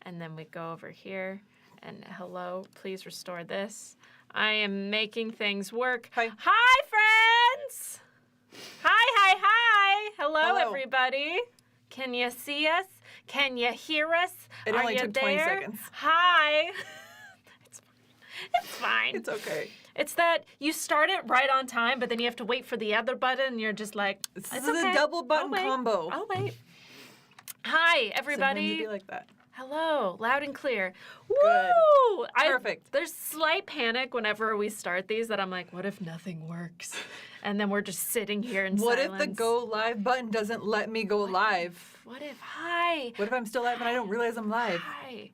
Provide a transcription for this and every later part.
And then we go over here. And hello, please restore this. I am making things work. Hi. Hi, friends! Hi. Hello, everybody. Can you see us? Can you hear us? It only took 20 seconds. Hi. It's fine. It's okay. It's that you start it right on time, but then you have to wait for the other button, and you're just like, This it's is okay. a double button combo. I'll wait. Hi, everybody. Sometimes it'd be like that. Hello, loud and clear. Good. Woo! Perfect. There's slight panic whenever we start these that I'm like, what if nothing works? And then we're just sitting here in What silence. if the go live button doesn't let me go live? What if? Hi. What if I'm still live and I don't realize I'm live? Hi,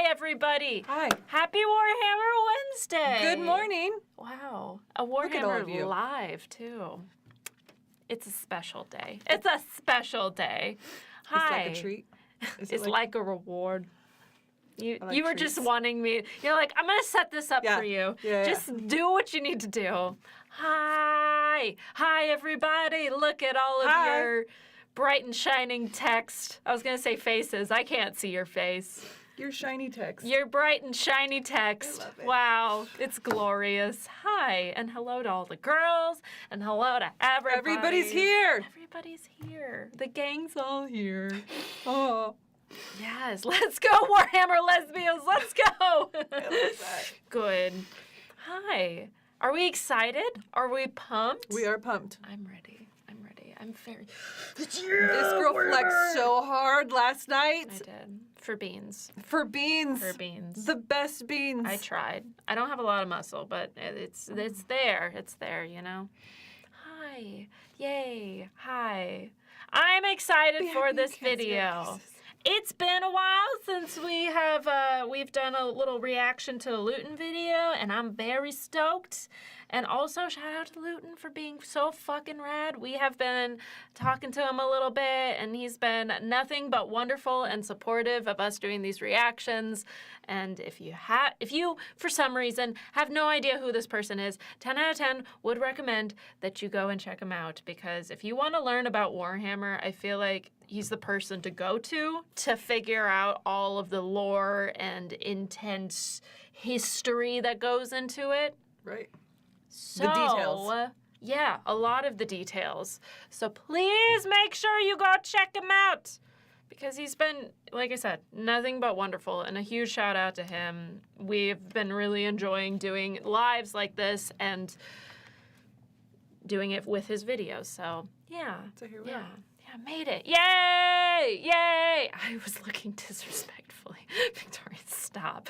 everybody. Hi. Happy Warhammer Wednesday. Good morning. Wow. A at all of Warhammer you. Live, too. It's a special day. It's a special day. Hi. It's like a treat. Is it It's like a reward. You like you were treats. just wanting me. You're like, I'm gonna set this up Yeah. for you. Yeah. Just do what you need to do. Hi, everybody. Look at all of Hi. your bright and shining text. I was gonna say faces. I can't see your face. Your shiny text. Your bright and shiny text. I love it. Wow, it's glorious. Hi, and hello to all the girls, and hello to everybody. Everybody's here. Everybody's here. The gang's all here. Oh, Yes, let's go, Warhammer lesbians. Let's go. I love that. Good. Hi. Are we excited? Are we pumped? We are pumped. I'm ready. I'm very. This girl flexed so hard last night. I did. For beans. For beans. For beans. The best beans. I tried. I don't have a lot of muscle, but it's there. It's there, you know. Hi. Yay. Hi. I'm excited for this video. It's been a while since we've done a little reaction to the Luton video, and I'm very stoked. And also, shout out to Luton for being so fucking rad. We have been talking to him a little bit, and he's been nothing but wonderful and supportive of us doing these reactions. And if you, for some reason, have no idea who this person is, 10 out of 10 would recommend that you go and check him out. Because if you want to learn about Warhammer, I feel like he's the person to go to figure out all of the lore and intense history that goes into it. Right. So, The details. Yeah, a lot of the details. So please make sure you go check him out. Because he's been, like I said, nothing but wonderful. And a huge shout out to him. We've been really enjoying doing lives like this and doing it with his videos. So, yeah. So here we are. Yeah, made it. Yay! I was looking disrespectfully. Victoria, stop.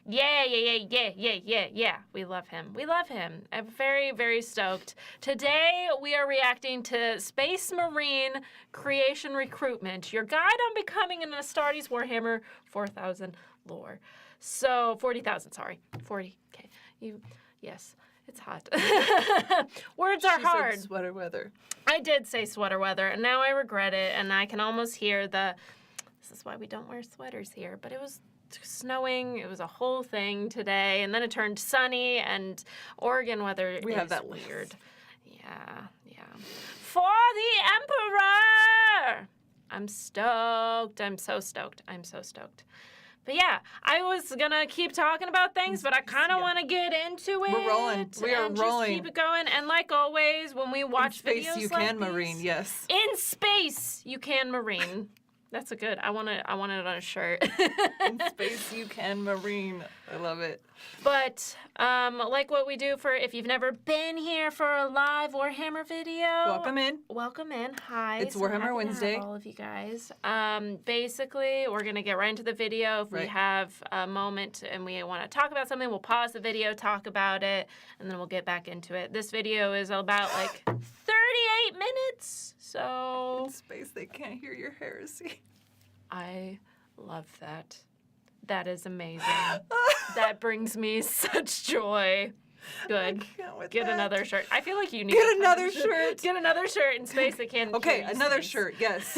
Yeah. We love him. I'm very, very stoked. Today, we are reacting to Space Marine Creation Recruitment, your guide on becoming an Astartes Warhammer 4,000 lore. So, 40,000, sorry. 40K. Yes. It's hot. Words are hard. Said sweater weather. I did say sweater weather, and now I regret it, and I can almost hear this is why we don't wear sweaters here, but it was snowing. It was a whole thing today, and then it turned sunny, and Oregon weather We is have that weird. Yeah. For the Emperor! I'm stoked. I'm so stoked. But yeah, I was gonna keep talking about things, but I kind of want to get into it. We're rolling. We are and rolling. Just keep it going. And like always, when we watch In space, videos you like can these, marine, yes. In space, you can marine. That's a good. I want it on a shirt. In space, you can marine. I love it. But like what we do for if you've never been here for a live Warhammer video. Welcome in. Hi. It's so Warhammer happy to have Wednesday. all of you guys. Basically, we're gonna get right into the video. If we have a moment and we want to talk about something, we'll pause the video, talk about it, and then we'll get back into it. This video is about like 38 minutes. So In space, they can't hear your heresy. I love that. That is amazing. That brings me such joy. Good. Get another shirt. I feel like you need Get another shirt. Get another shirt in space that can't. Okay, hear you another space. shirt. Yes.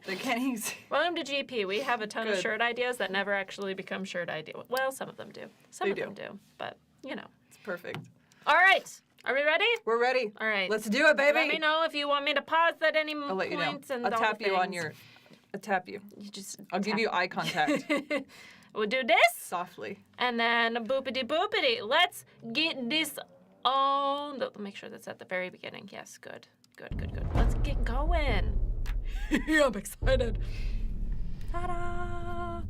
They can't use. Welcome to GP. We have a ton of Good. shirt ideas that never actually become shirt ideas. Well, some of them do. Some They of do. them do. But you know. It's perfect. All right. Are we ready? We're ready. All right. Let's do it, baby. Let me know if you want me to pause at any I'll let you know. points and I'll all tap the you on things. your I tap you. You just I'll give you eye contact. We'll do this. Softly. And then boopity boopity. Let's get this on. Make sure that's at the very beginning. Yes, good. Let's get going. I'm excited. Ta-da!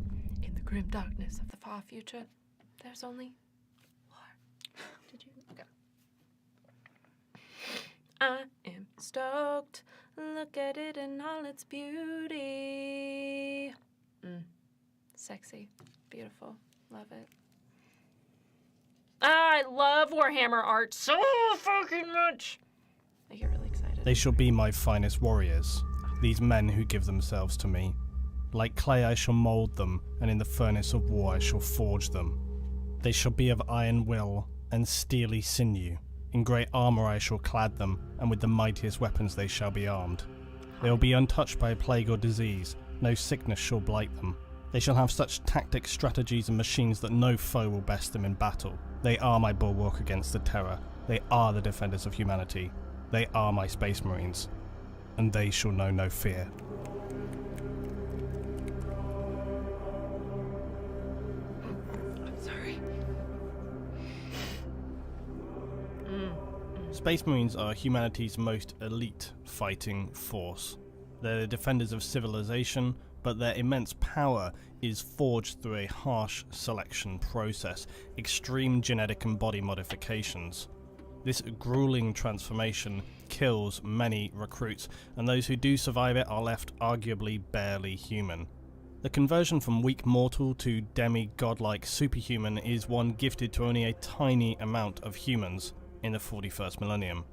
In the grim darkness of the far future, there's only war. Did you? Okay. I am stoked. Look at it in all its beauty. Sexy. Beautiful. Love it. I love Warhammer art so fucking much. I get really excited. They shall be my finest warriors, these men who give themselves to me. Like clay I shall mould them, and in the furnace of war I shall forge them. They shall be of iron will and steely sinew. In great armour I shall clad them, and with the mightiest weapons they shall be armed. They will be untouched by plague or disease, no sickness shall blight them. They shall have such tactics, strategies and machines that no foe will best them in battle. They are my bulwark against the terror. They are the defenders of humanity. They are my Space Marines. And they shall know no fear. I'm sorry. Space Marines are humanity's most elite fighting force. They're the defenders of civilization, but their immense power is forged through a harsh selection process, extreme genetic and body modifications. This grueling transformation kills many recruits, and those who do survive it are left arguably barely human. The conversion from weak mortal to demi-godlike superhuman is one gifted to only a tiny amount of humans in the 41st millennium.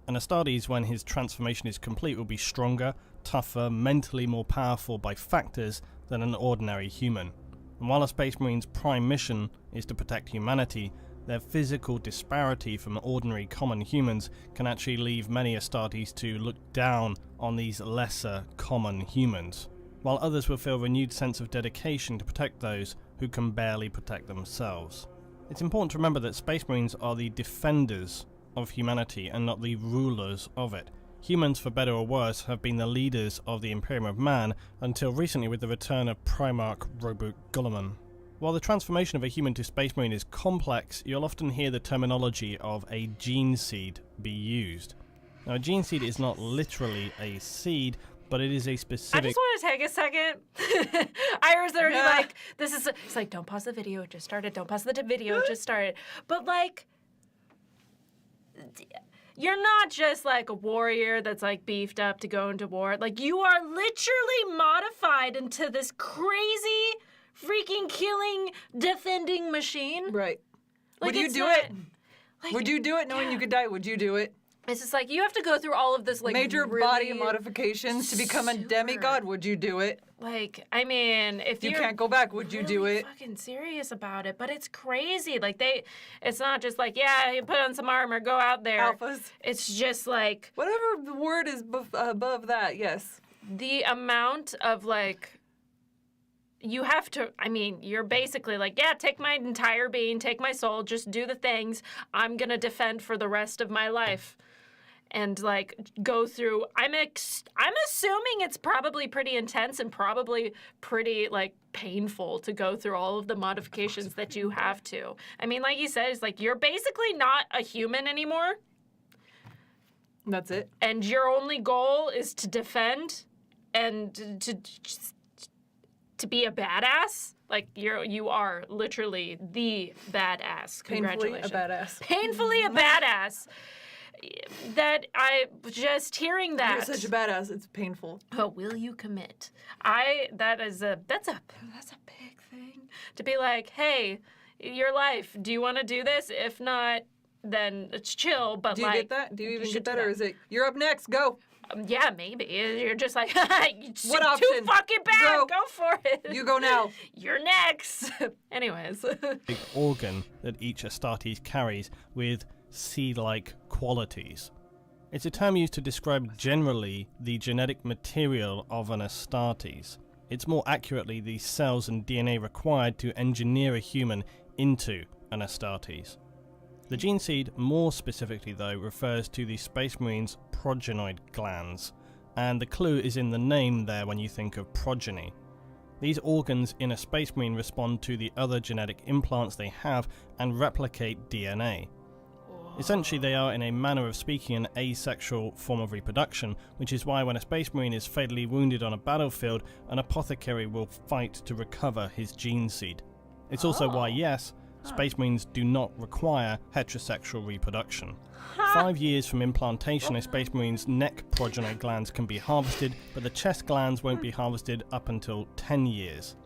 And Astartes, when his transformation is complete, will be stronger, tougher, mentally more powerful by factors than an ordinary human. And while a Space Marine's prime mission is to protect humanity, their physical disparity from ordinary common humans can actually leave many Astartes to look down on these lesser common humans, while others will feel a renewed sense of dedication to protect those who can barely protect themselves. It's important to remember that Space Marines are the defenders of humanity and not the rulers of it. Humans, for better or worse, have been the leaders of the Imperium of Man until recently with the return of Primarch Robert Guilliman. While the transformation of a human to Space Marine is complex, you'll often hear the terminology of a gene seed be used. Now, a gene seed is not literally a seed, but it is a specific... I just want to take a second. Iris already like, this is... It's like, don't pause the video, it just started. Don't pause the video, it just started. But like... You're not just like a warrior that's like beefed up to go into war. Like you are literally modified into this crazy freaking killing defending machine. Right. Like, Would you do it? Like, would you do it knowing you could die? Would you do it? It's just like you have to go through all of this like major really body modifications to become a demigod. Would you do it? Like, I mean, if you you're can't go back, would you do it? Fucking serious about it, but it's crazy. Like it's not just like, yeah, you put on some armor, go out there. Alphas. It's just like whatever the word is above that. Yes. The amount of like. You have to, I mean, you're basically like, yeah, take my entire being, take my soul, just do the things I'm gonna defend for the rest of my life. And like go through, I'm assuming it's probably pretty intense and probably pretty like painful to go through all of the modifications that you have to. I mean, like you said, it's like you're basically not a human anymore. That's it. And your only goal is to defend and to be a badass. Like you are literally the badass. Congratulations. Painfully a badass. Painfully a badass. That I just hearing that. You're such a badass. It's painful. Oh, will you commit? That's a big thing to be like, hey, your life. Do you want to do this? If not, then it's chill. But do you get that? Do you even get that, or is it you're up next? Go. Yeah, maybe. You're just like, what option? Too fucking bad. Go for it. You go now. You're next. Anyways. Big organ that each Astartes carries with seed-like qualities. It's a term used to describe generally the genetic material of an Astartes. It's more accurately the cells and DNA required to engineer a human into an Astartes. The gene seed, more specifically though, refers to the Space Marines' progenoid glands. and the clue is in the name there when you think of progeny. These organs in a Space Marine respond to the other genetic implants they have and replicate DNA. Essentially, they are, in a manner of speaking, an asexual form of reproduction, which is why when a Space Marine is fatally wounded on a battlefield, an apothecary will fight to recover his gene seed. It's also why, yes, Space Marines do not require heterosexual reproduction. 5 years from implantation, a Space Marine's neck progeny glands can be harvested, but the chest glands won't be harvested up until 10 years.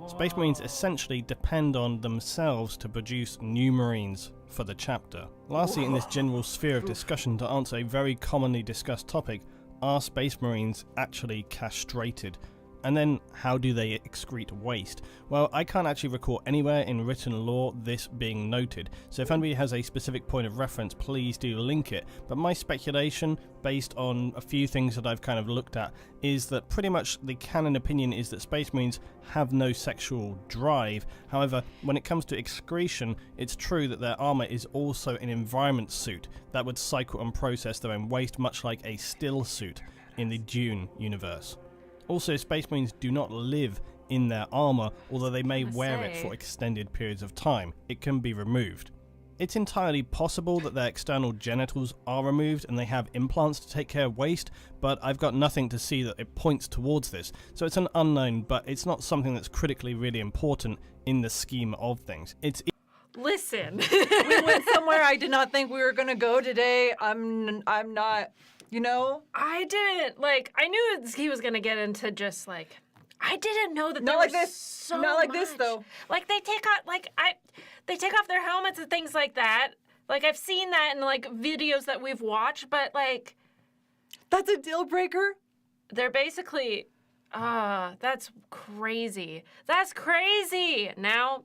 Space Marines essentially depend on themselves to produce new Marines for the chapter. Lastly, in this general sphere of discussion, to answer a very commonly discussed topic, are Space Marines actually castrated? And then, how do they excrete waste? Well, I can't actually recall anywhere in written law this being noted, so if anybody has a specific point of reference, please do link it. But my speculation, based on a few things that I've kind of looked at, is that pretty much the canon opinion is that Space Marines have no sexual drive. However, when it comes to excretion, it's true that their armor is also an environment suit that would cycle and process their own waste, much like a still suit in the Dune universe. Also, Space Marines do not live in their armor, although they may wear it for extended periods of time. It can be removed. It's entirely possible that their external genitals are removed and they have implants to take care of waste, but I've got nothing to see that it points towards this. So it's an unknown, but it's not something that's critically really important in the scheme of things. Listen. We went somewhere I did not think we were going to go today. I'm not... You know? I didn't, I knew he was going to get into just, I didn't know that there Not like was this. so Not like much. this, though. They take off, they take off their helmets and things like that. I've seen that in, videos that we've watched, but, That's a deal breaker? they're basically, that's crazy. That's crazy. Now...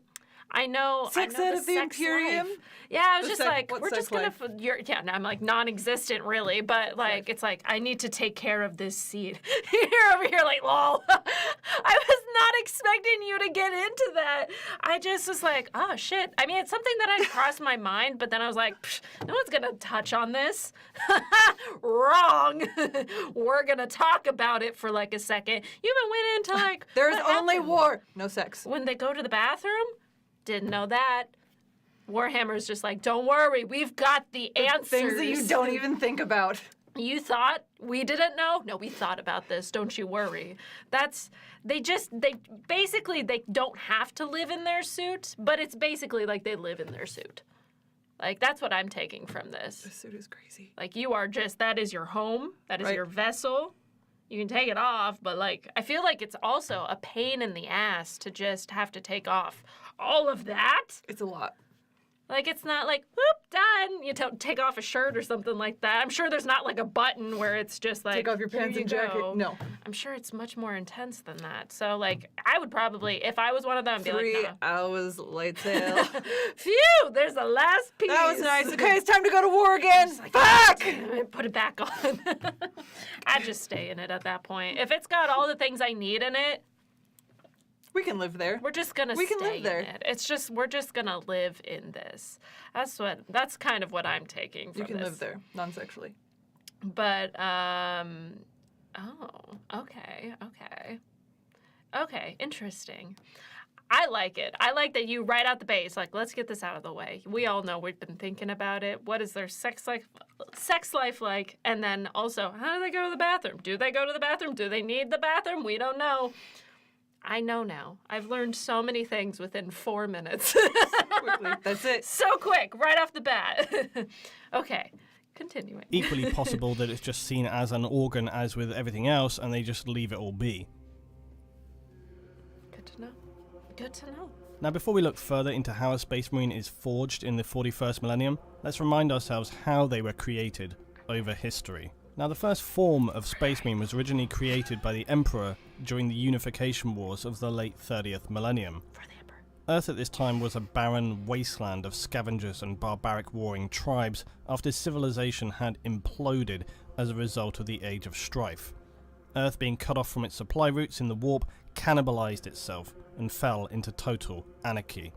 I know. Sex I know out of the sex Imperium? life. Yeah, I was The just sex- we're what just sex gonna. life? And I'm non-existent really, but it's I need to take care of this seed. You're over here lol. I was not expecting you to get into that. I just was oh shit. I mean, it's something that had crossed my mind, but then I was no one's gonna touch on this. Wrong. We're gonna talk about it for a second. You even went into There's what only happened? war. No sex. When they go to the bathroom. Didn't know that. Warhammer's just don't worry, we've got the answers. Things that you don't even think about. You thought we didn't know? No, we thought about this. Don't you worry. They basically don't have to live in their suit, but it's basically they live in their suit. That's what I'm taking from this. The suit is crazy. You are that is your home. That is Right. your vessel. You can take it off, but I feel it's also a pain in the ass to just have to take off all of that. It's a lot. It's not whoop, done. You take off a shirt or something like that. I'm sure there's not a button where it's just Take off your here pants you and jacket. go. No. I'm sure it's much more intense than that. So I would probably, if I was one of them, be 3 no. hours later. Phew, there's the last piece. That was nice. Okay, it's time to go to war again. Fuck! Put it back on. I'd just stay in it at that point. If it's got all the things I need in it, We can live there. we're just gonna We can stay live there. in it. It's just we're just gonna live in this. That's kind of what I'm taking from You can this. live there, non-sexually. But okay, interesting. I like it. I like that you right out the base, let's get this out of the way. We all know we've been thinking about it. What is their sex life like? And then also, how do they go to the bathroom? Do they go to the bathroom? Do they need the bathroom? We don't know. I know now. I've learned so many things within 4 minutes. Quickly. That's it. So quick, right off the bat. Okay, continuing. Equally possible that it's just seen as an organ as with everything else, and they just leave it all be. Good to know. Good to know. Now, before we look further into how a Space Marine is forged in the 41st millennium, let's remind ourselves how they were created over history. Now, the first form of Space Marine was originally created by the Emperor during the unification wars of the late 30th millennium. For the Emperor. Earth at this time was a barren wasteland of scavengers and barbaric warring tribes after civilization had imploded as a result of the Age of Strife. Earth, being cut off from its supply routes in the warp, cannibalized itself and fell into total anarchy.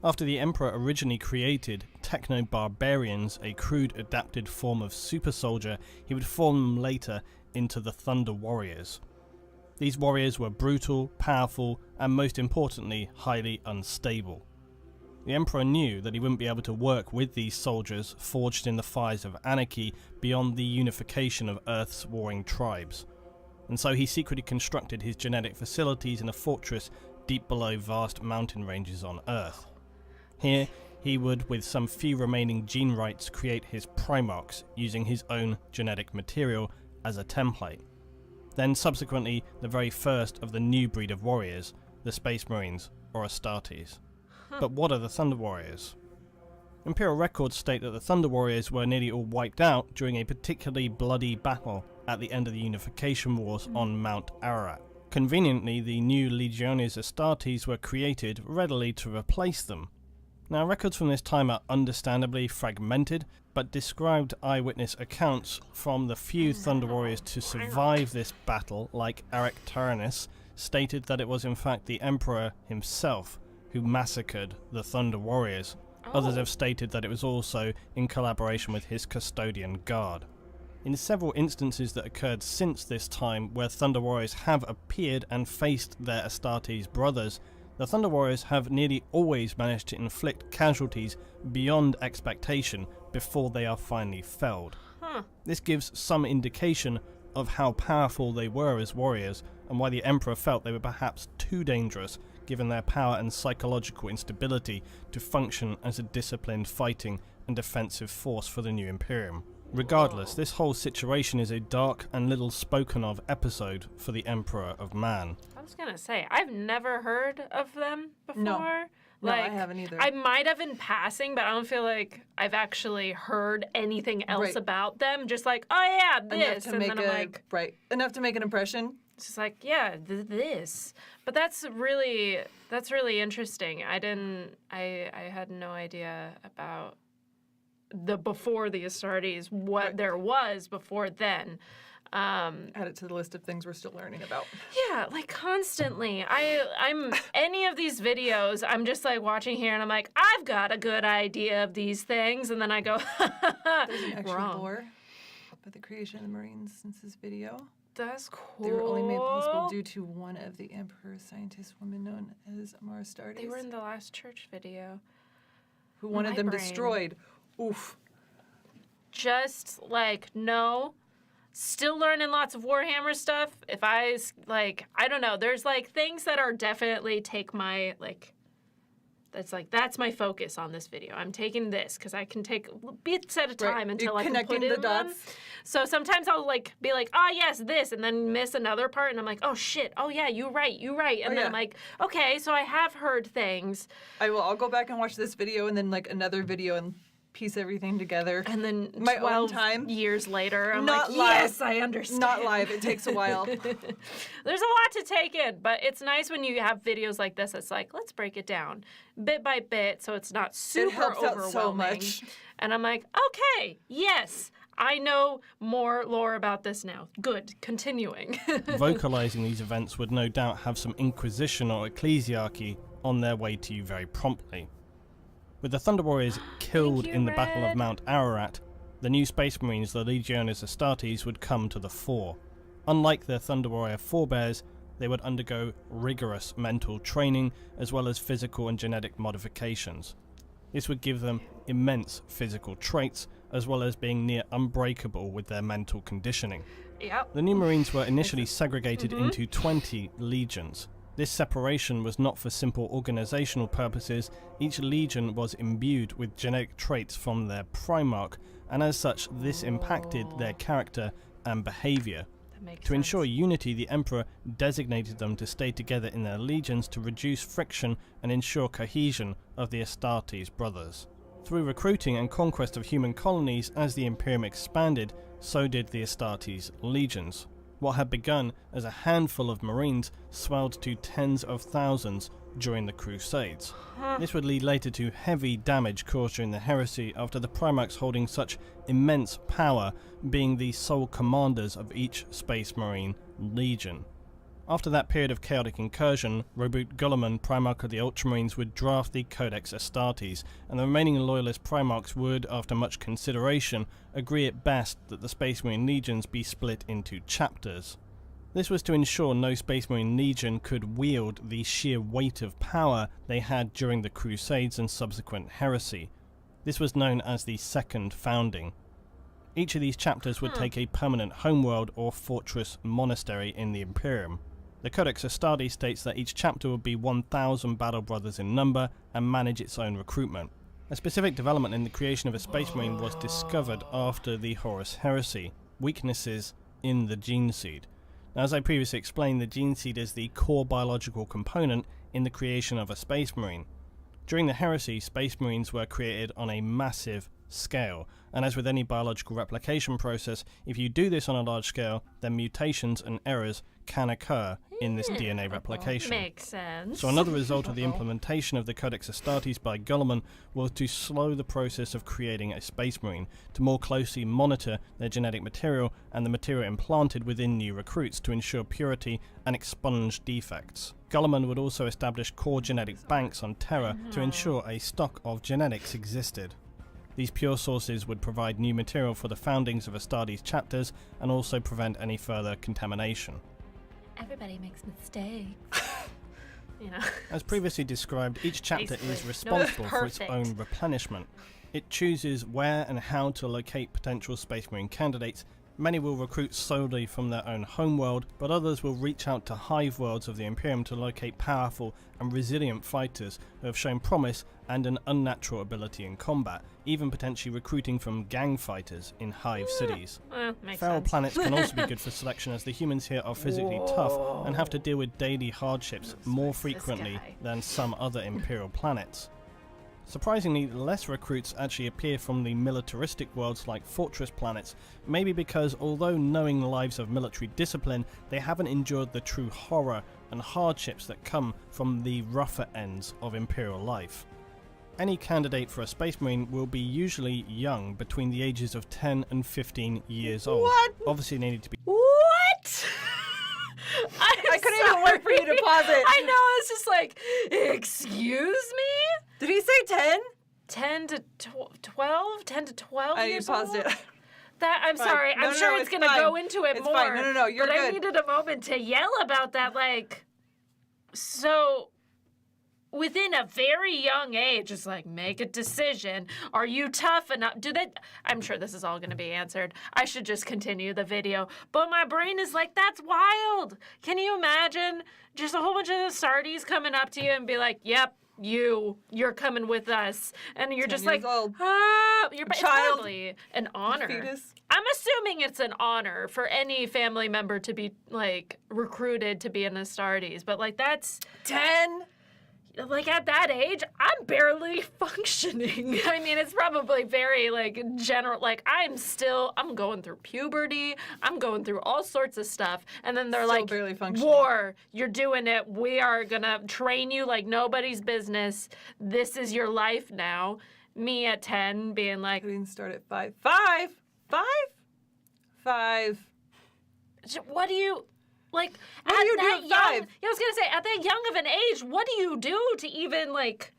After the Emperor originally created techno-barbarians, a crude adapted form of super soldier, he would form them later into the Thunder Warriors. These warriors were brutal, powerful, and most importantly, highly unstable. The Emperor knew that he wouldn't be able to work with these soldiers forged in the fires of anarchy beyond the unification of Earth's warring tribes, and so he secretly constructed his genetic facilities in a fortress deep below vast mountain ranges on Earth. Here, he would, with some few remaining gene rights, create his Primarchs using his own genetic material as a template. Then subsequently, the very first of the new breed of warriors, the Space Marines, or Astartes. But what are the Thunder Warriors? Imperial records state that the Thunder Warriors were nearly all wiped out during a particularly bloody battle at the end of the Unification Wars on Mount Ararat. Conveniently, the new Legiones Astartes were created readily to replace them. Now, records from this time are understandably fragmented, but described eyewitness accounts from the few Thunder Warriors to survive this battle, like Arcturnus, stated that it was in fact the Emperor himself who massacred the Thunder Warriors. Others have stated that it was also in collaboration with his custodian guard. In several instances that occurred since this time where Thunder Warriors have appeared and faced their Astartes brothers, the Thunder Warriors have nearly always managed to inflict casualties beyond expectation before they are finally felled. This gives some indication of how powerful they were as warriors and why the Emperor felt they were perhaps too dangerous given their power and psychological instability to function as a disciplined fighting and defensive force for the new Imperium. Regardless, this whole situation is a dark and little spoken of episode for the Emperor of Man. I was gonna say, I've never heard of them before. No, I haven't either. I might have in passing, but I don't feel like I've actually heard anything else about them. Just like, oh yeah, this, and then I'm like, enough to make an impression. It's just like, yeah, this. But that's really interesting. I had no idea about before the Astartes, what there was before then. Add it to the list of things we're still learning about. Yeah, like constantly. I'm any of these videos, I'm just like watching here and I'm like, I've got a good idea of these things, and then I go, There's an extra wrong. lore about the creation of the Marines since this video. That's cool. They were only made possible due to one of the Emperor's scientist women known as Astartes. They were in the last church video. Who wanted them brain. Destroyed. Oof. Just like, no. Still learning lots of Warhammer stuff. If I don't know, there's like things that are definitely take my, like, that's my focus on this video. I'm taking this because I can take bits at a time until I can put in the dots. them. So sometimes I'll like be like, oh yes, this, and then miss another part, and I'm like, oh shit, oh yeah, you're right, and then I'm like, okay, so I have heard things. I'll go back and watch this video and then like another video and piece everything together. And then my 12 own time. years later, I'm Not like, live. yes, I understand. Not live. It takes a while. There's a lot to take in, but it's nice when you have videos like this. It's like, let's break it down bit by bit so it's not super it helps overwhelming. out so much. And I'm like, okay, yes, I know more lore about this now. Good, continuing. Vocalizing these events would no doubt have some Inquisition or ecclesiarchy on their way to you very promptly. With the Thunder Warriors killed in the Battle of Mount Ararat, the new Space Marines, the Legiones Astartes, would come to the fore. Unlike their Thunder Warrior forebears, they would undergo rigorous mental training as well as physical and genetic modifications. This would give them immense physical traits as well as being near unbreakable with their mental conditioning. Yep. The new Marines were initially segregated into 20 legions. This separation was not for simple organizational purposes. Each legion was imbued with genetic traits from their Primarch, and as such this impacted their character and behavior. To ensure unity, the Emperor designated them to stay together in their legions to reduce friction and ensure cohesion of the Astartes brothers. Through recruiting and conquest of human colonies as the Imperium expanded, so did the Astartes legions. What had begun as a handful of Marines swelled to tens of thousands during the Crusades. This would lead later to heavy damage caused during the heresy after the Primarchs holding such immense power being the sole commanders of each Space Marine legion. After that period of chaotic incursion, Roboute Guilliman, Primarch of the Ultramarines, would draft the Codex Astartes, and the remaining loyalist Primarchs would, after much consideration, agree at best that the Space Marine legions be split into chapters. This was to ensure no Space Marine legion could wield the sheer weight of power they had during the Crusades and subsequent heresy. This was known as the Second Founding. Each of these chapters would take a permanent homeworld or fortress monastery in the Imperium. The Codex Astartes states that each chapter would be 1,000 battle brothers in number and manage its own recruitment. A specific development in the creation of a Space Marine was discovered after the Horus Heresy: weaknesses in the gene seed. Now, as I previously explained, the gene seed is the core biological component in the creation of a Space Marine. During the Heresy, Space Marines were created on a massive scale, and as with any biological replication process, if you do this on a large scale, then mutations and errors can occur in this DNA replication. Makes sense. So another result of the implementation of the Codex Astartes by Guilliman was to slow the process of creating a Space Marine, to more closely monitor their genetic material and the material implanted within new recruits to ensure purity and expunge defects. Guilliman would also establish core genetic banks on Terra to ensure a stock of genetics existed. These pure sources would provide new material for the foundings of Astartes chapters and also prevent any further contamination. Everybody makes mistakes. You know. As previously described, each chapter is responsible for its own replenishment. It chooses where and how to locate potential Space Marine candidates. Many will recruit solely from their own homeworld, but others will reach out to hive worlds of the Imperium to locate powerful and resilient fighters who have shown promise and an unnatural ability in combat, even potentially recruiting from gang fighters in hive cities. Feral planets can also be good for selection, as the humans here are physically tough and have to deal with daily hardships more frequently than some other Imperial planets. Surprisingly, less recruits actually appear from the militaristic worlds like fortress planets, maybe because although knowing lives of military discipline, they haven't endured the true horror and hardships that come from the rougher ends of Imperial life. Any candidate for a Space Marine will be usually young, between the ages of 10 and 15 years old. What? Obviously they need to be... What? I couldn't even wait for you to pause it. I know, it's just like, excuse me? Did he say 10? 10 to 12? 10 to 12 I years paused old? it. That, I'm Fine. sorry. No, I'm sure it's it's going to fine. go into it It's more. fine. No, you're but good. I needed a moment to yell about that, like, so within a very young age, it's like, make a decision. Are you tough enough? I'm sure this is all going to be answered. I should just continue the video. But my brain is like, that's wild. Can you imagine just a whole bunch of Astartes coming up to you and be like, yep, you're coming with us. And you're just like, old. it's Child. probably an honor. Fetus. I'm assuming it's an honor for any family member to be, like, recruited to be an Astartes. But, like, that's... 10? Like, at that age, I'm barely functioning. I mean, it's probably very, like, general. Like, I'm going through puberty. I'm going through all sorts of stuff. And then they're Still like, barely functioning. war, you're doing it. We are going to train you like nobody's business. This is your life now. Me at 10 being like... We didn't start at 5. 5? What do you... Like, What do you do at young, 5? Yeah, I was gonna say, at that young of an age, what do you do to even, like,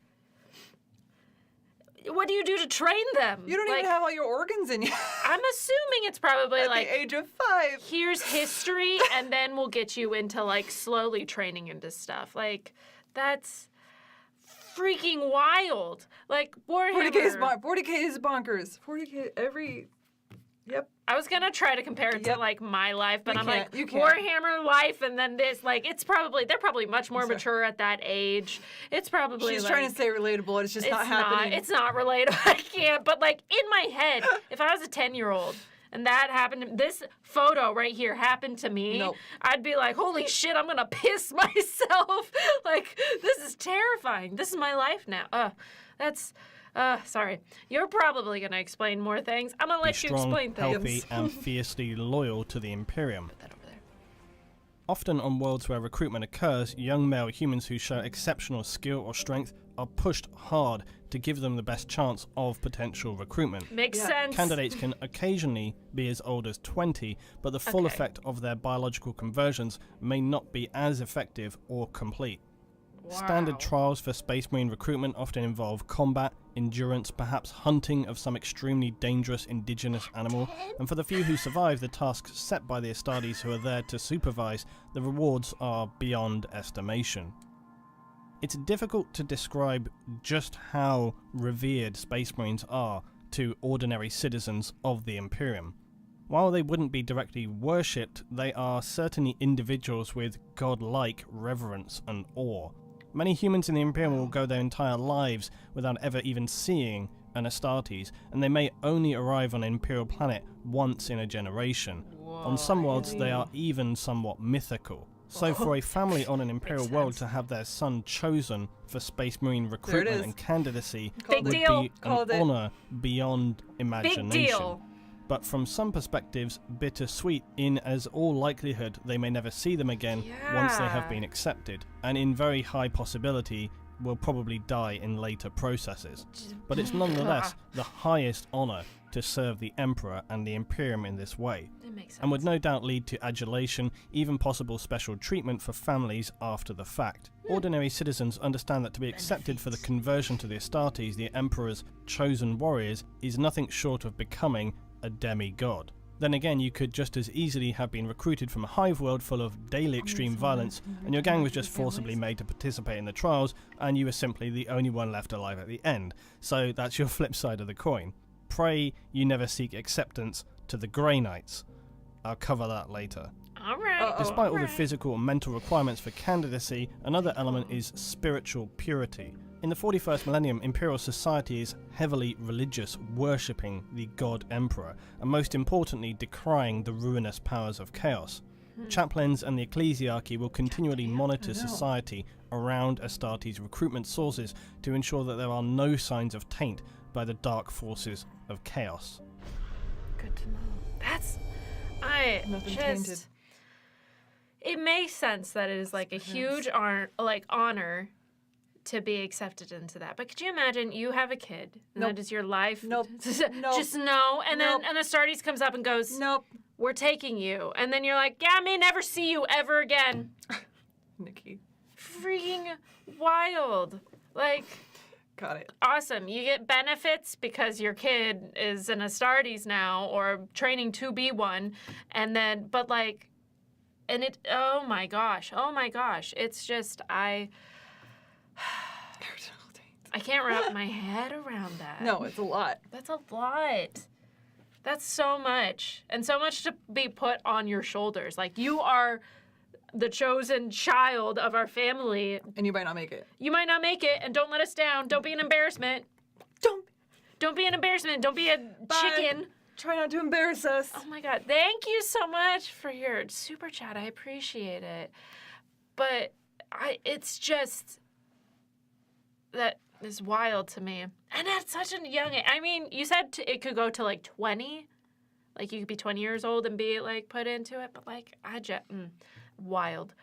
what do you do to train them? You don't like, even have all your organs in you. I'm assuming it's probably At like, the age of 5. here's history, and then we'll get you into, like, slowly training into stuff. Like, that's freaking wild. Like, Warhammer. 40K is bonkers. 40K every... Yep. I was gonna try to compare it to, like, my life, but You I'm can't. like, You can't. Warhammer life, and then this, like, they're probably much more mature at that age. It's probably, She's like, trying to say relatable. It's just not happening. It's not relatable. I can't. But, like, in my head, if I was a 10-year-old and that happened, this photo right here happened to me, Nope. I'd be like, holy shit, I'm gonna piss myself. Like, this is terrifying. This is my life now. Sorry. You're probably going to explain more things. I'm going to let you strong, explain things. healthy, and fiercely loyal to the Imperium. Put that over there. Often on worlds where recruitment occurs, young male humans who show exceptional skill or strength are pushed hard to give them the best chance of potential recruitment. Makes sense. Candidates can occasionally be as old as 20, but the full Okay. effect of their biological conversions may not be as effective or complete. Standard trials for Space Marine recruitment often involve combat, endurance, perhaps hunting of some extremely dangerous indigenous animal, and for the few who survive the tasks set by the Astartes who are there to supervise, the rewards are beyond estimation. It's difficult to describe just how revered Space Marines are to ordinary citizens of the Imperium. While they wouldn't be directly worshipped, they are certainly individuals with godlike reverence and awe. Many humans in the Imperium will go their entire lives without ever even seeing an Astartes, and they may only arrive on an Imperial planet once in a generation. On some worlds, they are even somewhat mythical. So for a family on an Imperial world to have their son chosen for Space Marine recruitment and candidacy Big would deal. be an honour beyond imagination. Big deal. But from some perspectives, bittersweet, in as all likelihood they may never see them again once they have been accepted, and in very high possibility will probably die in later processes. But it's nonetheless the highest honour to serve the Emperor and the Imperium in this way, It makes sense. and would no doubt lead to adulation, even possible special treatment for families after the fact. Ordinary citizens understand that to be accepted for the conversion to the Astartes, the Emperor's chosen warriors, is nothing short of becoming a demigod. Then again, you could just as easily have been recruited from a hive world full of daily extreme violence, and your gang was just forcibly made to participate in the trials, and you were simply the only one left alive at the end. So that's your flip side of the coin. Pray you never seek acceptance to the Grey Knights. I'll cover that later. All right. Despite all the physical and mental requirements for candidacy, another element is spiritual purity. In the 41st millennium, Imperial society is heavily religious, worshipping the God Emperor, and most importantly, decrying the ruinous powers of chaos. Chaplains and the ecclesiarchy will continually monitor society around Astartes' recruitment sources to ensure that there are no signs of taint by the dark forces of chaos. Good to know. Nothing tainted. It makes sense that it is like a huge honor to be accepted into that. But could you imagine you have a kid and that is your life? Nope. Just no. And then an Astartes comes up and goes, Nope. we're taking you. And then you're like, yeah, I may never see you ever again. Nikki. Freaking wild. Like, Got it. awesome. You get benefits because your kid is an Astartes now or training to be one. And then, but like, and it, oh my gosh. It's just, I can't wrap my head around that. No, it's a lot. That's a lot. That's so much. And so much to be put on your shoulders. Like, you are the chosen child of our family. And you might not make it. You might not make it, and don't let us down. Don't be an embarrassment. Don't be an embarrassment. Don't be a chicken. Try not to embarrass us. Oh my God. Thank you so much for your super chat. I appreciate it. But it's just, that is wild to me. And at such a young age. I mean, you said it could go to like 20. Like, you could be 20 years old and be like put into it. But like, wild.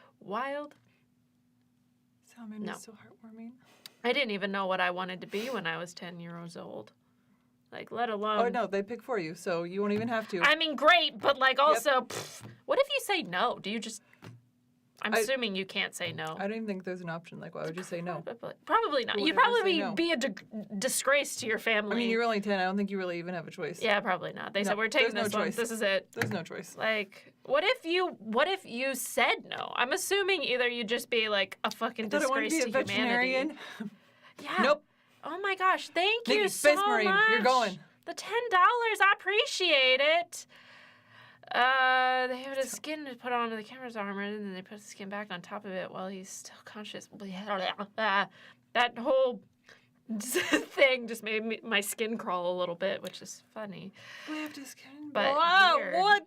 Sound made me so heartwarming. I didn't even know what I wanted to be when I was 10 years old. Like, let alone. Oh, no, they pick for you, so you won't even have to. I mean, great, but like also, what if you say no? Do you just? I'm assuming you can't say no. I don't even think there's an option. Like, why would you say no? Probably not. Who You'd would ever probably say no? be a disgrace to your family. I mean, you're only 10. I don't think you really even have a choice. Yeah, probably not. They said, we're taking there's this no one. choice. This is it. There's no choice. Like, what if you said no? I'm assuming either you'd just be like a fucking I wanted disgrace to be to a veterinarian. humanity. Yeah. Nope. Oh my gosh, thank Nikki, you Space so Marine, much. you're going. The $10, I appreciate it. They have his skin to put onto the camera's armor, and then they put the skin back on top of it while he's still conscious. That whole thing just made my skin crawl a little bit, which is funny. We have to skin. But wow, weird. what?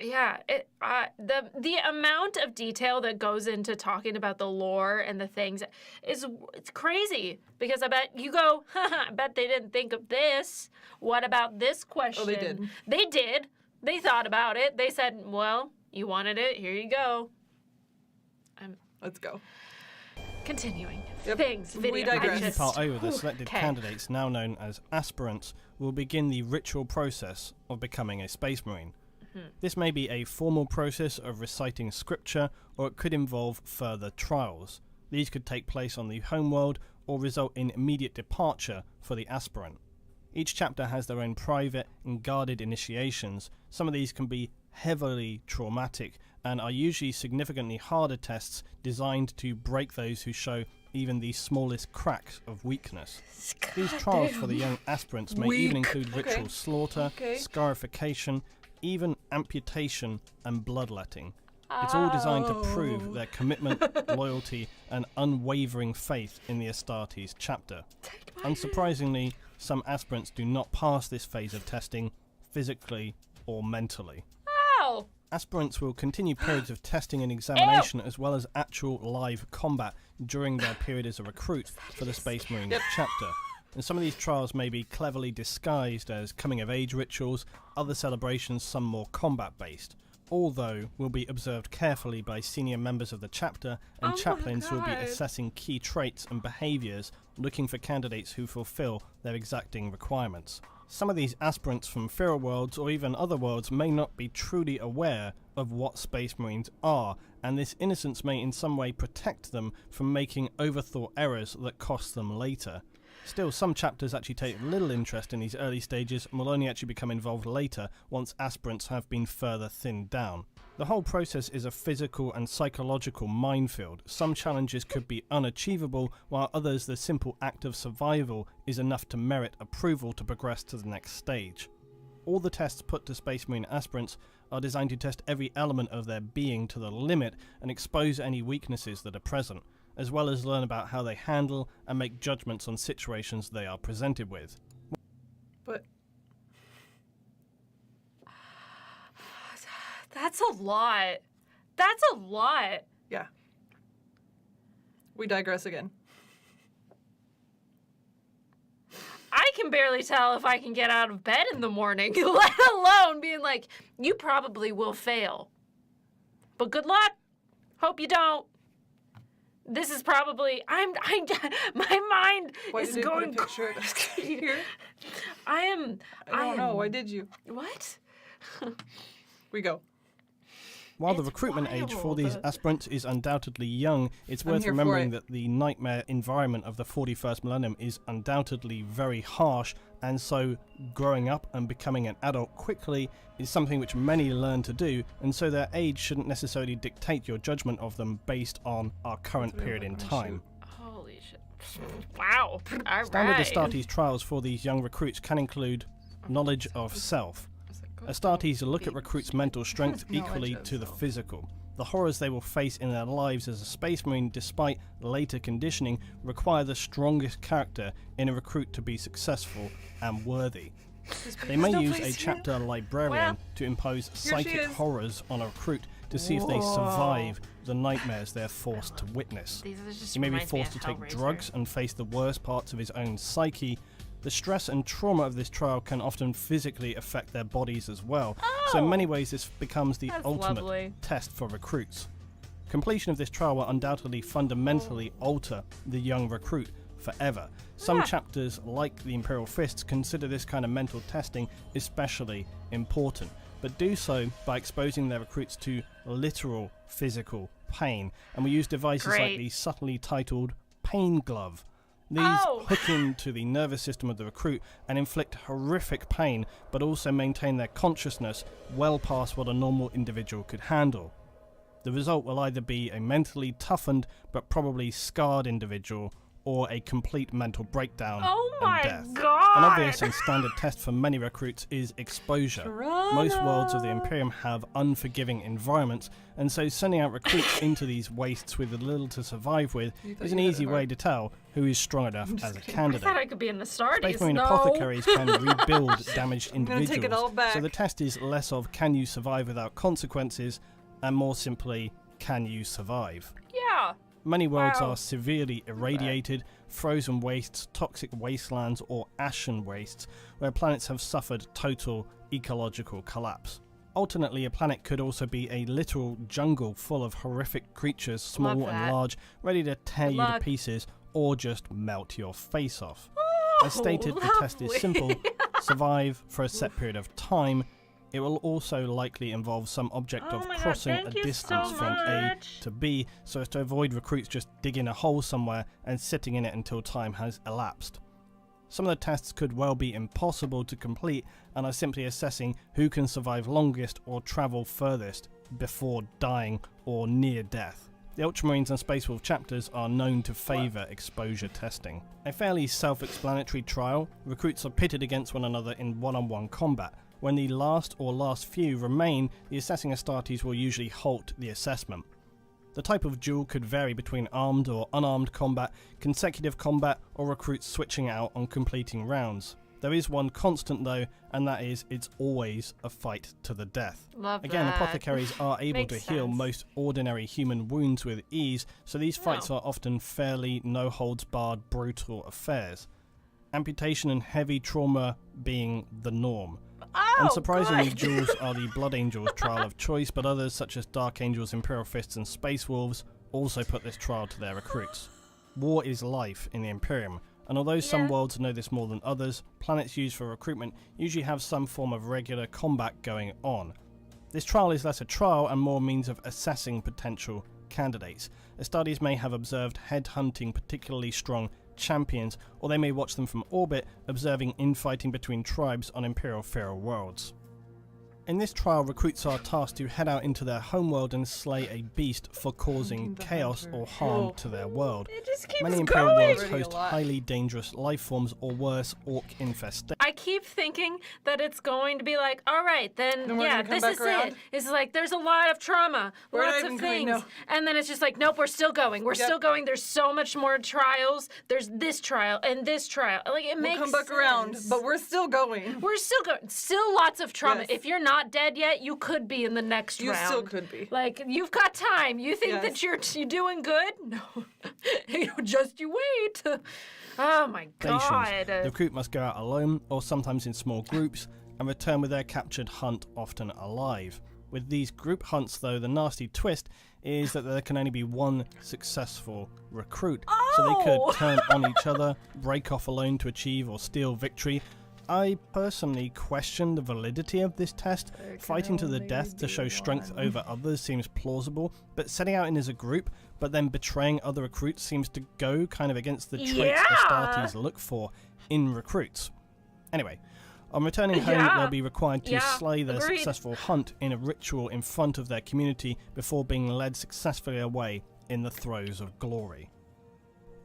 Yeah, the amount of detail that goes into talking about the lore and the things it's crazy, because I bet you go, I bet they didn't think of this. What about this question? Oh, they did. They did. They thought about it. They said, well, You wanted it. Here you go. Let's go. Continuing. Yep. Things. Video. We digress. The easy part over, the selected Okay. candidates, now known as aspirants, will begin the ritual process of becoming a Space Marine. This may be a formal process of reciting scripture, or it could involve further trials. These could take place on the homeworld or result in immediate departure for the aspirant. Each chapter has their own private and guarded initiations. Some of these can be heavily traumatic and are usually significantly harder tests designed to break those who show even the smallest cracks of weakness. These trials for the young aspirants may even include ritual slaughter, scarification, even amputation and bloodletting. It's all designed to prove their commitment, loyalty, and unwavering faith in the Astartes chapter. Unsurprisingly, some aspirants do not pass this phase of testing physically or mentally. Ow! Aspirants will continue periods of testing and examination as well as actual live combat during their period as a recruit for the Space Marine chapter. And some of these trials may be cleverly disguised as coming-of-age rituals, other celebrations some more combat-based. All, though, will be observed carefully by senior members of the chapter and chaplains who will be assessing key traits and behaviours, looking for candidates who fulfil their exacting requirements. Some of these aspirants from Feral worlds or even other worlds may not be truly aware of what Space Marines are, and this innocence may in some way protect them from making overthought errors that cost them later. Still, some chapters actually take little interest in these early stages and will only actually become involved later once aspirants have been further thinned down. The whole process is a physical and psychological minefield. Some challenges could be unachievable, while others the simple act of survival is enough to merit approval to progress to the next stage. All the tests put to Space Marine aspirants are designed to test every element of their being to the limit and expose any weaknesses that are present, as well as learn about how they handle and make judgments on situations they are presented with. But That's a lot. That's a lot. yeah. We digress again. I can barely tell if I can get out of bed in the morning, let alone being like, you probably will fail. But good luck. Hope you don't. This is probably, my mind Why is did you put a going picture here? I am. I don't know. Why did you? What? We go. While the It's recruitment age for wild. these aspirants is undoubtedly young, it's worth here for remembering it. that the nightmare environment of the 41st millennium is undoubtedly very harsh, and so growing up and becoming an adult quickly is something which many learn to do, and so their age shouldn't necessarily dictate your judgment of them based on our current period in time. Holy shit. Wow. All Standard right. Astartes trials for these young recruits can include knowledge of self. Astartes look at recruits' mental strength equally to the physical. The horrors they will face in their lives as a Space Marine, despite later conditioning, require the strongest character in a recruit to be successful and worthy. They may use a chapter librarian to impose psychic horrors on a recruit to see if they survive the nightmares they're forced to witness. He may be forced to take drugs and face the worst parts of his own psyche. The stress and trauma of this trial can often physically affect their bodies as well, so in many ways this becomes the ultimate test for recruits. Completion of this trial will undoubtedly fundamentally alter the young recruit forever. Some chapters, like the Imperial Fists, consider this kind of mental testing especially important, but do so by exposing their recruits to literal physical pain, and we use devices like the subtly titled Pain Glove. These hook into the nervous system of the recruit and inflict horrific pain, but also maintain their consciousness well past what a normal individual could handle. The result will either be a mentally toughened but probably scarred individual, or a complete mental breakdown and death. God! An obvious and standard test for many recruits is exposure. Most worlds of the Imperium have unforgiving environments, and so sending out recruits into these wastes with little to survive with is an easy way to tell who is strong enough as a candidate. I thought I could be in the Astartes. Space Marine apothecaries can rebuild damaged I'm gonna take it all individuals, back. so the test is less of can you survive without consequences, and more simply, can you survive? Yeah. Many worlds are severely irradiated, frozen wastes, toxic wastelands, or ashen wastes, where planets have suffered total ecological collapse. Alternately, a planet could also be a literal jungle full of horrific creatures, small Love and that. large, ready to tear Good you to luck. pieces or just melt your face off. Oh, As stated, the test is lovely. simple. Survive for a set period of time. It will also likely involve some object Oh of my God, crossing a thank you distance so from A much. to B so as to avoid recruits just digging a hole somewhere and sitting in it until time has elapsed. Some of the tests could well be impossible to complete and are simply assessing who can survive longest or travel furthest before dying or near death. The Ultramarines and Space Wolf chapters are known to favour exposure testing. A fairly self-explanatory trial, recruits are pitted against one another in one-on-one combat. When the last few remain, the assessing Astartes will usually halt the assessment. The type of duel could vary between armed or unarmed combat, consecutive combat, or recruits switching out on completing rounds. There is one constant though, and that is it's always a fight to the death. Love Again, that. apothecaries are able to Makes heal sense. most ordinary human wounds with ease, so these fights Oh. are often fairly no-holds-barred brutal affairs. Amputation and heavy trauma being the norm. Oh, Unsurprisingly, good. duels are the Blood Angels' trial of choice, but others such as Dark Angels, Imperial Fists and Space Wolves also put this trial to their recruits. War is life in the Imperium, and although some Yeah. worlds know this more than others, planets used for recruitment usually have some form of regular combat going on. This trial is less a trial and more a means of assessing potential candidates. Astartes may have observed head-hunting particularly strong champions, or they may watch them from orbit, observing infighting between tribes on Imperial feral worlds. In this trial, recruits are tasked to head out into their homeworld and slay a beast for causing Hunting the chaos hunter. or harm Whoa. to their world. It just keeps Many Imperial going. worlds Already host a lot. highly dangerous life forms or worse, orc infestations. I keep thinking that it's going to be like, all right, then Then we're yeah, gonna come this back is around? it. It's like there's a lot of trauma, We're not lots even of going, things, no. and then it's just like, nope, we're still going. We're Yep. still going. There's so much more trials. There's this trial and this trial. Like it We'll makes come back sense. around, but we're still going. We're still going. Still lots of trauma. Yes. If you're not dead yet, you could be in the next You round. still could be. Like you've got time. You think Yes. that you're doing good? No, just you wait. Oh my God. The recruit must go out alone or sometimes in small groups and return with their captured hunt, often alive. With these group hunts though, the nasty twist is that there can only be one successful recruit, so they Oh! could turn on each other, break off alone to achieve or steal victory. I personally question the validity of this test. Fighting to the death to show strength over others seems plausible, but setting out in as a group but then betraying other recruits seems to go kind of against the traits Yeah. Astartes look for in recruits. Anyway, on returning home, Yeah. they'll be required to Yeah, slay their agreed. successful hunt in a ritual in front of their community before being led successfully away in the throes of glory.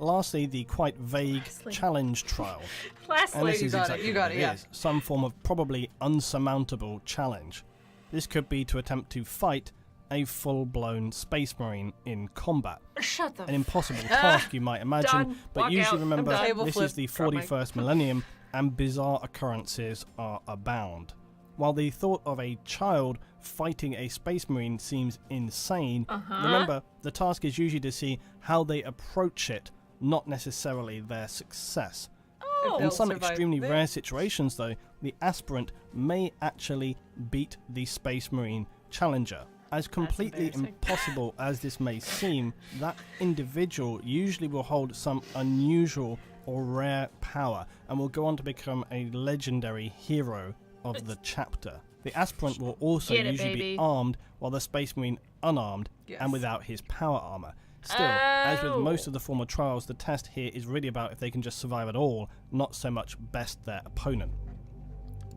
Lastly, the quite vague Lastly. challenge trial. Lastly, And this You is got it, exactly you got what it, it yeah. is. Some form of probably unsurmountable challenge. This could be to attempt to fight a full-blown space marine in combat. shut the An impossible task, you might imagine, Done. but Walk usually out. remember I'm done. Table this flip. is the Drop mic. 41st millennium and bizarre occurrences are abound. While the thought of a child fighting a space marine seems insane, remember the task is usually to see how they approach it, not necessarily their success. Oh, In They'll some survive extremely this. rare situations, though, the aspirant may actually beat the Space Marine challenger. As completely embarrassing. impossible as this may seem, that individual usually will hold some unusual or rare power and will go on to become a legendary hero of the chapter. The aspirant will also Get it, usually baby. be armed, while the Space Marine unarmed Yes. and without his power armor. Still, as with Oh. most of the former trials, the test here is really about if they can just survive at all, not so much best their opponent.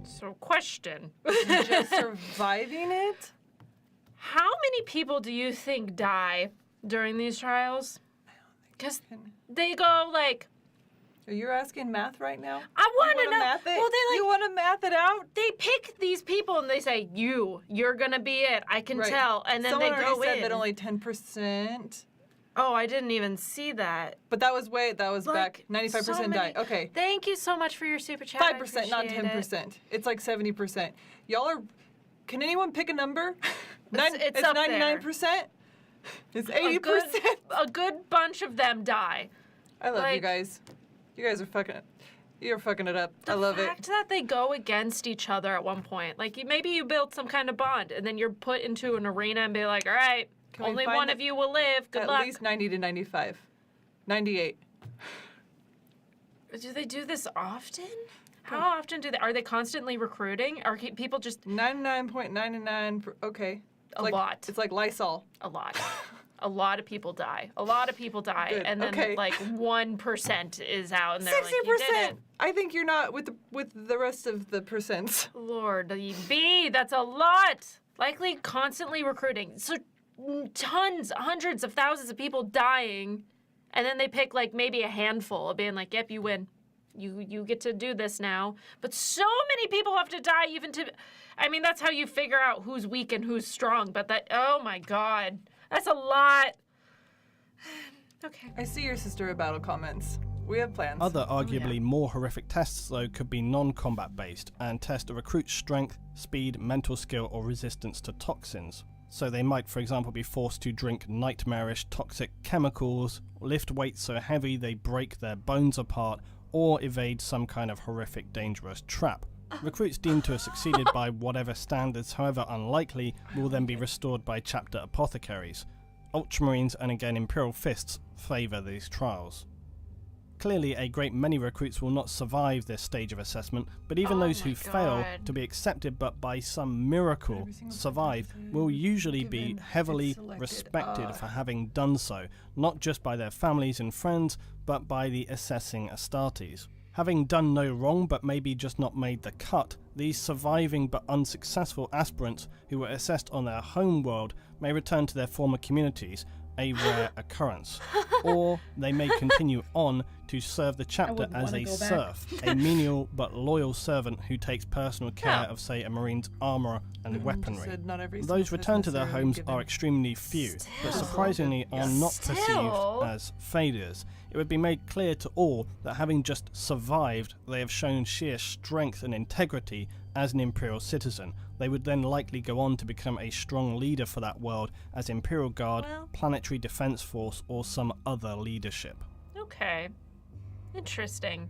So, question. Just surviving it? How many people do you think die during these trials? Because they go like, You're asking math right now? I want You to wanna know. math it? Well, they You want to math it out? they pick these people and they say, you're gonna be it. I can Right. tell. And then Someone they already go said in. that only 10%. Oh, I didn't even see that. But that was back. Like, 95% so died. many- Okay. Thank you so much for your super chat. I 5%, not appreciate it. 10%. It's like 70%. Y'all are. Can anyone pick a number? It's up there. 99%? It's 80%. A good bunch of them die. I love you like- guys. You guys are fucking. You're fucking it up. I love The fact it. that they go against each other at one point. Like, maybe you build some kind of bond, and then you're put into an arena and be like, all right, Can we only find one of you will live. Good At luck. least 90 to 95. 98. Do they do this often? How often do they? Are they constantly recruiting? Are people just 99.99. Okay. A lot. It's like Lysol. a lot? A lot of people die. A lot of people die, Good, and then okay. like 1% is out, and they're like, "You did 60%. it." I think you're not with the rest of the percents. Lord, B, that's a lot. Likely constantly recruiting. So tons, hundreds of thousands of people dying, and then they pick like maybe a handful of being like, "Yep, you win. You get to do this now." But so many people have to die even to. I mean, that's how you figure out who's weak and who's strong. But that, oh my God, that's a lot. Okay. I see your sister of battle comments. We have plans. Other arguably more horrific tests, though, could be non-combat based and test a recruit's strength, speed, mental skill, or resistance to toxins. So they might, for example, be forced to drink nightmarish toxic chemicals, lift weights so heavy they break their bones apart, or evade some kind of horrific, dangerous trap. Recruits deemed to have succeeded by whatever standards, however unlikely, will then be restored by chapter apothecaries. Ultramarines and again Imperial Fists favour these trials. Clearly, a great many recruits will not survive this stage of assessment, but even those who fail to be accepted but by some miracle survive will usually be heavily respected for having done so, not just by their families and friends, but by the assessing Astartes. Having done no wrong but maybe just not made the cut, these surviving but unsuccessful aspirants who were assessed on their home world may return to their former communities, a rare occurrence. Or they may continue on to serve the chapter as a serf, a menial but loyal servant who takes personal care of, say, a marine's armour and weaponry. Those returned to their homes are extremely few, but surprisingly are not perceived as failures. It would be made clear to all that having just survived, they have shown sheer strength and integrity as an Imperial citizen. They would then likely go on to become a strong leader for that world as Imperial Guard, Planetary Defense Force, or some other leadership. Okay. Interesting.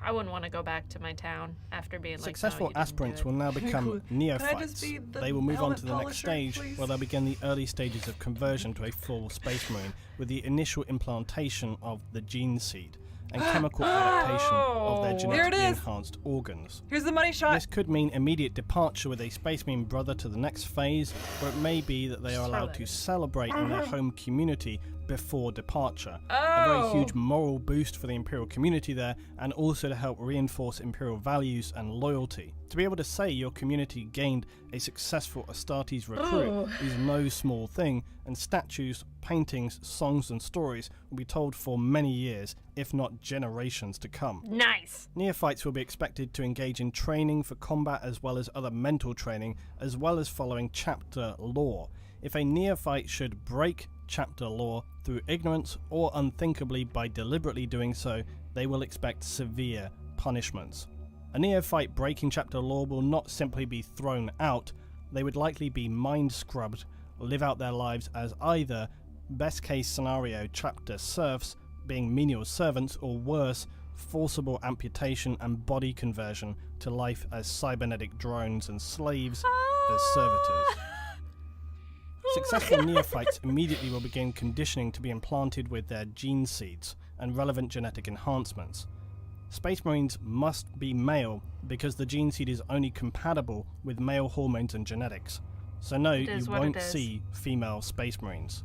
I wouldn't want to go back to my town after being Successful like, no, you didn't do aspirants it. will now become neophytes. be the They will move on helmet to the next polisher, stage, please? where they'll begin the early stages of conversion to a full Space Marine, with the initial implantation of the gene seed and chemical adaptation of their There it genetically is. enhanced organs. Here's the money shot. This could mean immediate departure with a Space Marine brother to the next phase, or it may be that they are allowed to celebrate in their home community before departure. A very huge moral boost for the Imperial community there, and also to help reinforce Imperial values and loyalty. To be able to say your community gained a successful Astartes recruit is no small thing, and statues, paintings, songs and stories will be told for many years, if not generations to come. Nice. Neophytes will be expected to engage in training for combat as well as other mental training, as well as following chapter lore. If a neophyte should break chapter lore through ignorance or unthinkably by deliberately doing so, they will expect severe punishments. A neophyte breaking chapter lore will not simply be thrown out, they would likely be mind scrubbed, live out their lives as either, best case scenario, chapter serfs, being menial servants, or worse, forcible amputation and body conversion to life as cybernetic drones and slaves as servitors. Successful neophytes immediately will begin conditioning to be implanted with their gene seeds and relevant genetic enhancements. Space Marines must be male because the gene seed is only compatible with male hormones and genetics. So no, you won't see female Space Marines.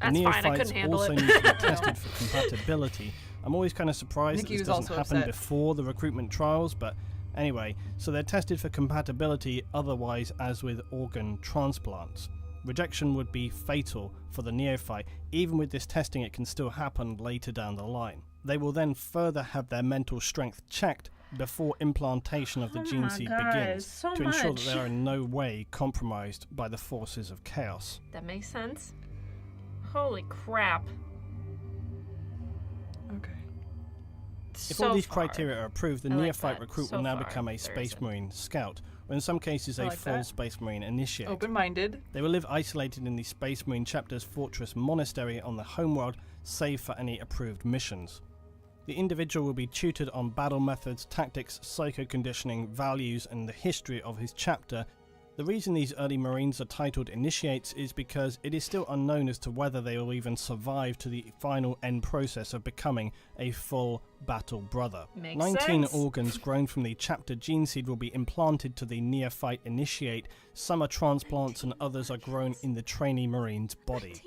That's fine, I Neophytes couldn't handle also it. need to be tested for compatibility. I'm always kind of surprised Nikki that this was doesn't also happen upset. before the recruitment trials, but anyway, so they're tested for compatibility otherwise as with organ transplants. Rejection would be fatal for the neophyte. Even with this testing, it can still happen later down the line. They will then further have their mental strength checked before implantation of the gene seed begins to ensure that they are in no way compromised by the forces of chaos. That makes sense. Holy crap. Okay. If all these criteria are approved, the I like neophyte that. recruit So will now far, become a there Space isn't. Marine scout, or in some cases I a like full that. Space Marine initiate. Open-minded. They will live isolated in the Space Marine chapter's fortress monastery on the homeworld, save for any approved missions. The individual will be tutored on battle methods, tactics, psycho-conditioning, values, and the history of his chapter. The reason these early Marines are titled Initiates is because it is still unknown as to whether they will even survive to the final end process of becoming a full battle brother. Makes 19 sense. organs grown from the chapter gene seed will be implanted to the neophyte Initiate. Some are transplants and others are grown in the trainee Marine's body.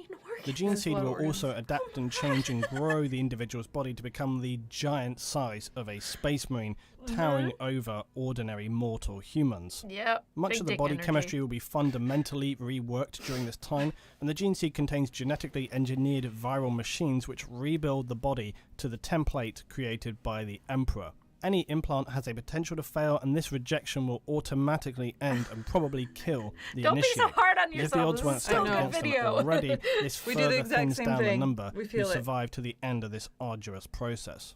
The gene seed will also adapt and change and grow the individual's body to become the giant size of a space marine, towering over ordinary mortal humans. Yep. Much big of the dick body energy. chemistry will be fundamentally reworked during this time, and the gene seed contains genetically engineered viral machines which rebuild the body to the template created by the Emperor. Any implant has a potential to fail, and this rejection will automatically end and probably kill the Don't initiate. be so hard on If the yourself. odds This weren't is still stacked a good against them video. already, this We do the further exact thins same down the thing. number We who feel it. survive to the end of this arduous process.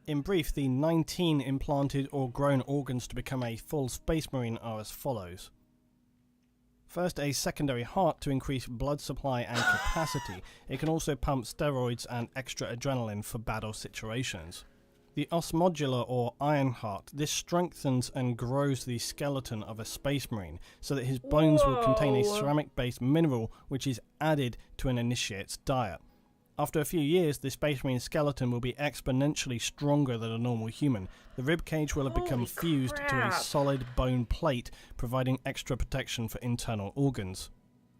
In brief, the 19 implanted or grown organs to become a full space marine are as follows. First, a secondary heart to increase blood supply and capacity. It can also pump steroids and extra adrenaline for battle situations. The os modular or iron heart. This strengthens and grows the skeleton of a space marine so that his bones will contain a Whoa. ceramic-based mineral which is added to an initiate's diet. After a few years, the space marine skeleton will be exponentially stronger than a normal human. The rib cage will have become Holy fused to a crap. solid bone plate, providing extra protection for internal organs.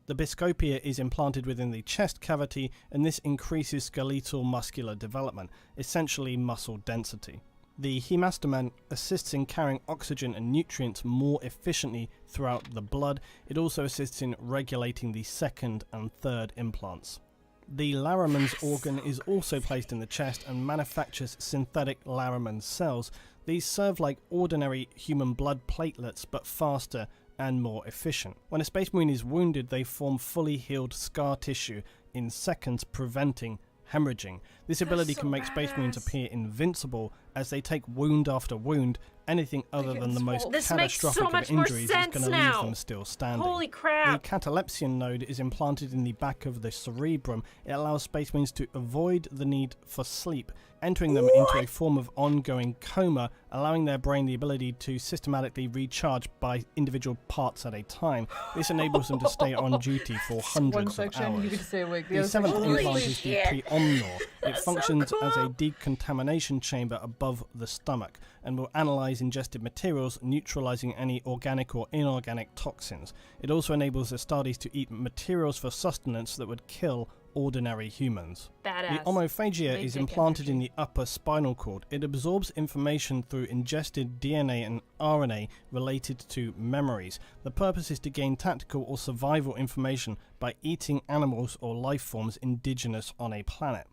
The biscopia is implanted within the chest cavity, and this increases skeletal muscular development, essentially muscle density. The hemastomen assists in carrying oxygen and nutrients more efficiently throughout the blood. It also assists in regulating the second and third implants. The Larraman's organ is also placed in the chest and manufactures synthetic Larraman cells. These serve like ordinary human blood platelets, but faster and more efficient. When a space marine is wounded, they form fully healed scar tissue in seconds, preventing hemorrhaging. This ability so can make space marines badass. appear invincible as they take wound after wound. Anything other get than the most swole. This makes so catastrophic much of more injuries is sense going to leave now. them still standing. Holy The crap. catalepsion node is implanted in the back of the cerebrum. It allows space marines to avoid the need for sleep, entering them into a form of ongoing coma, allowing their brain the ability to systematically recharge by individual parts at a time. This enables them to stay on duty for One hundreds of section, you hours. get to stay awake. The The other seventh section, you implant sleep. is the shit. preomnor. It That's so functions as a cool. decontamination chamber above the stomach and will analyze ingested materials, neutralizing any organic or inorganic toxins. It also enables Astartes to eat materials for sustenance that would kill ordinary humans. Badass. The omophagia Big is dick implanted in energy. the upper spinal cord. It absorbs information through ingested DNA and RNA related to memories. The purpose is to gain tactical or survival information by eating animals or life forms indigenous on a planet.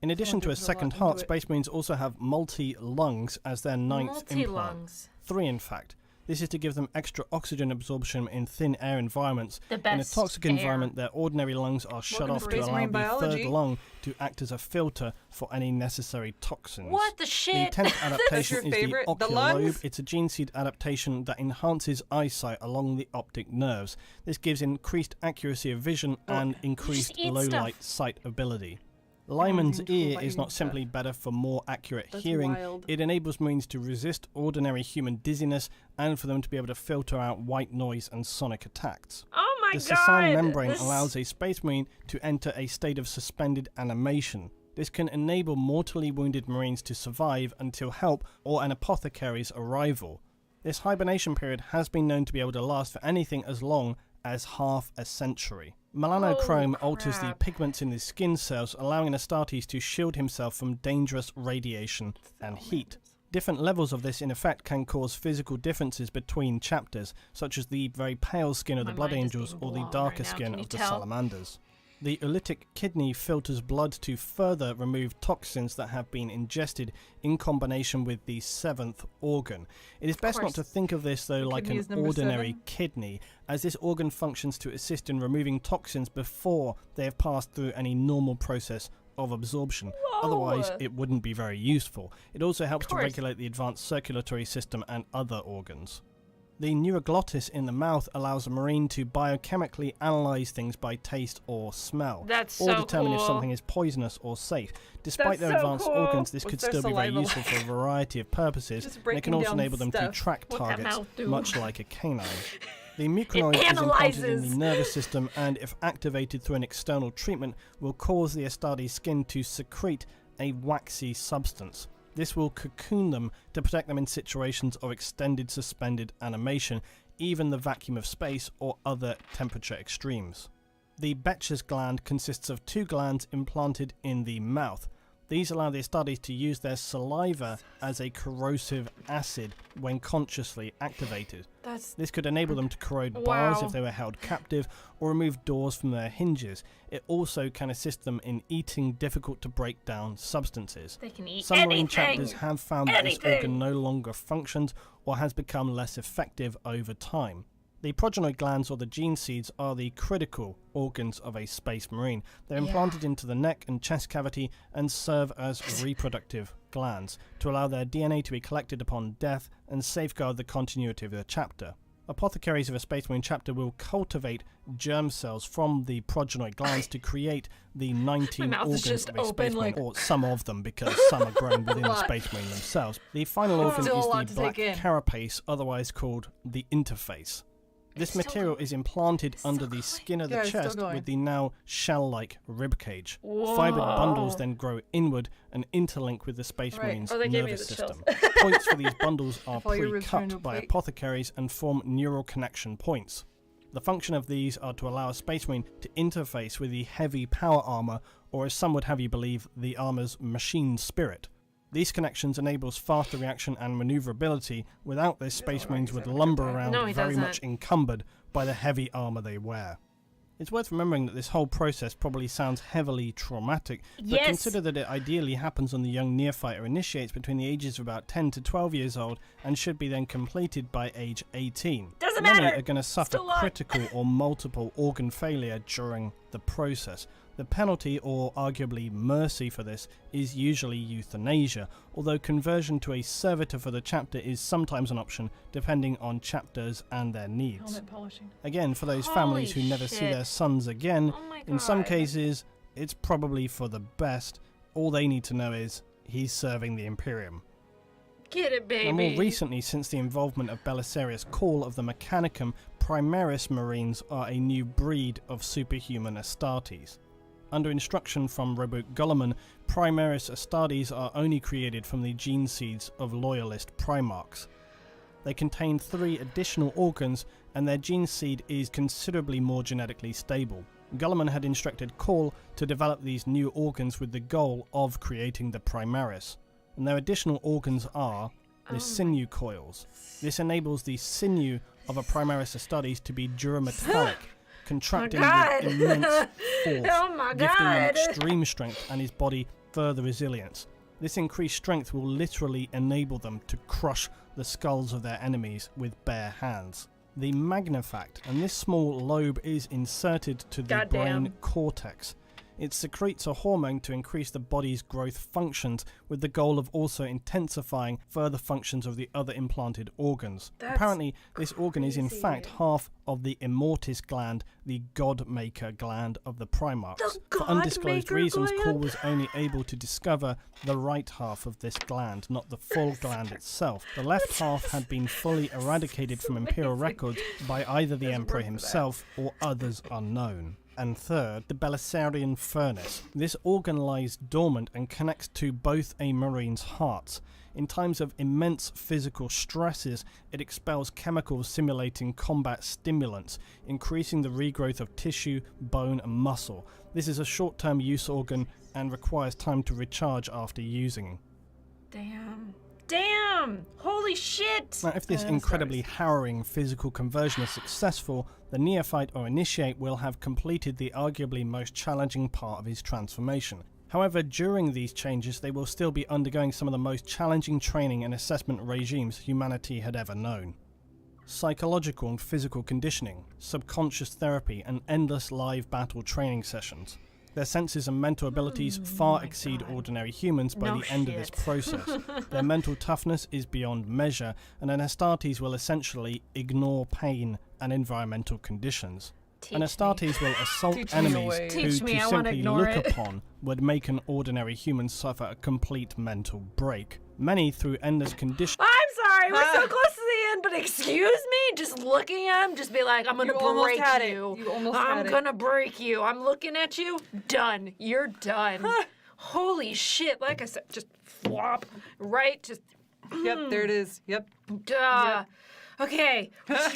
In addition to a there's a lot second into heart, it. Space Marines also have multi-lungs as their ninth implant. Multi-lungs. 3 in fact. This is to give them extra oxygen absorption in thin air environments. The In a best toxic air. environment, their ordinary lungs are shut Welcome off to to Space allow Marine the biology. third lung to act as a filter for any necessary toxins. What the The shit? 10th adaptation your is favorite? the The ocular lobe. lungs? It's a gene seed adaptation that enhances eyesight along the optic nerves. This gives increased accuracy of vision and increased eat low stuff. light sight ability. Lyman's Anything cool ear about is eating not simply better for more accurate That's hearing. wild. It enables Marines to resist ordinary human dizziness and for them to be able to filter out white noise and sonic attacks. Oh my The god. Sasan membrane This- allows a space marine to enter a state of suspended animation. This can enable mortally wounded marines to survive until help or an apothecary's arrival. This hibernation period has been known to be able to last for anything as long as half a century. Melanochrome Holy alters the crap. pigments in the skin cells, allowing Astartes to shield himself from dangerous radiation and heat. Different levels of this in effect can cause physical differences between chapters, such as the very pale skin of the My Blood mind is Angels being or the blown darker right now. skin Can you of the tell? Salamanders. The oolitic kidney filters blood to further remove toxins that have been ingested in combination with the 7th organ. It is best not course. to think of this though The like kidney an is number ordinary 7? kidney, as this organ functions to assist in removing toxins before they have passed through any normal process of absorption. Otherwise, it wouldn't be very useful. It also helps to course. regulate the advanced circulatory system and other organs. The neuroglottis in the mouth allows a Marine to biochemically analyze things by taste or smell, That's or so determine if cool. something is poisonous or safe. Despite That's their so advanced cool. organs, this What's could their still be very saliva useful for a variety of purposes, Just and it breaking can also down enable them to stuff. track What's that targets, mouth do? much like a canine. The muconoid is implanted in the nervous system, and if activated through an external treatment, will cause the Astartes skin to secrete a waxy substance. This will cocoon them to protect them in situations of extended suspended animation, even the vacuum of space or other temperature extremes. The Becher's gland consists of 2 glands implanted in the mouth. These allow the Astartes to use their saliva as a corrosive acid when consciously activated. This could enable them to corrode bars if they were held captive, or remove doors from their hinges. It also can assist them in eating difficult to break down substances. They can eat Some Marine anything. chapters have found that this organ no longer functions or has become less effective over time. The progenoid glands, or the gene seeds, are the critical organs of a space marine. They're implanted into the neck and chest cavity and serve as reproductive glands to allow their DNA to be collected upon death and safeguard the continuity of their chapter. Apothecaries of a space marine chapter will cultivate germ cells from the progenoid glands to create the 19 organs of a space marine, or some of them, because some are grown within the space marine themselves. The final organ is the black carapace, otherwise called the interface. This material is implanted under the skin of the chest with the now shell-like ribcage. Fibered bundles then grow inward and interlink with the Space Marine's nervous system. Points for these bundles are pre-cut by apothecaries and form neural connection points. The function of these are to allow a Space Marine to interface with the heavy power armor, or as some would have you believe, the armor's machine spirit. These connections enables faster reaction and maneuverability. Without this, Space Marines would lumber around very much encumbered by the heavy armour they wear. It's worth remembering that this whole process probably sounds heavily traumatic, but consider that it ideally happens on the young neophyte who initiates between the ages of about 10 to 12 years old and should be then completed by age 18. Many are going to suffer critical or multiple organ failure during the process. The penalty, or arguably mercy, for this is usually euthanasia, although conversion to a servitor for the chapter is sometimes an option, depending on chapters and their needs. Again, for those families who never see their sons again, in some cases, it's probably for the best. All they need to know is, he's serving the Imperium. Get it, baby. And more recently, since the involvement of Belisarius' call of the Mechanicum, Primaris Marines are a new breed of superhuman Astartes. Under instruction from Robert Guilliman, Primaris Astartes are only created from the gene seeds of loyalist Primarchs. They contain 3 additional organs, and their gene seed is considerably more genetically stable. Guilliman had instructed Call to develop these new organs with the goal of creating the Primaris. And their additional organs are the sinew coils. This enables the sinew of a Primaris Astartes to be durametallic, contracting with immense force, gifting him extreme strength and his body further resilience. This increased strength will literally enable them to crush the skulls of their enemies with bare hands. The magnifact, and this small lobe is inserted to the brain cortex. It secretes a hormone to increase the body's growth functions, with the goal of also intensifying further functions of the other implanted organs. Apparently, this organ is in fact half of the immortis gland, the god-maker gland of the Primarchs. For undisclosed reasons, Call was only able to discover the right half of this gland, not the full gland itself. The left half had been fully eradicated from Imperial records by either the Emperor himself or others unknown. And third, the Belisarian furnace. This organ lies dormant and connects to both a Marine's hearts. In times of immense physical stresses, it expels chemicals simulating combat stimulants, increasing the regrowth of tissue, bone and muscle. This is a short-term use organ and requires time to recharge after using. Damn! Holy shit! Now, if this incredibly harrowing physical conversion is successful, the neophyte or initiate will have completed the arguably most challenging part of his transformation. However, during these changes, they will still be undergoing some of the most challenging training and assessment regimes humanity had ever known. Psychological and physical conditioning, subconscious therapy, and endless live battle training sessions. Their senses and mental abilities far exceed ordinary humans by the end of this process. Their mental toughness is beyond measure, and an Astartes will essentially ignore pain and environmental conditions. An Astartes will assault enemies who, to simply look upon, would make an ordinary human suffer a complete mental break. Many, through endless conditions... I'm sorry, we're so close to the end, but excuse me? Just looking at him, just be like, I'm gonna break you. I'm gonna break you. I'm looking at you. Done. You're done. Holy shit. Like I said, just flop. Right? Just... Yep, there it is. Yep. Duh. Yep. Okay,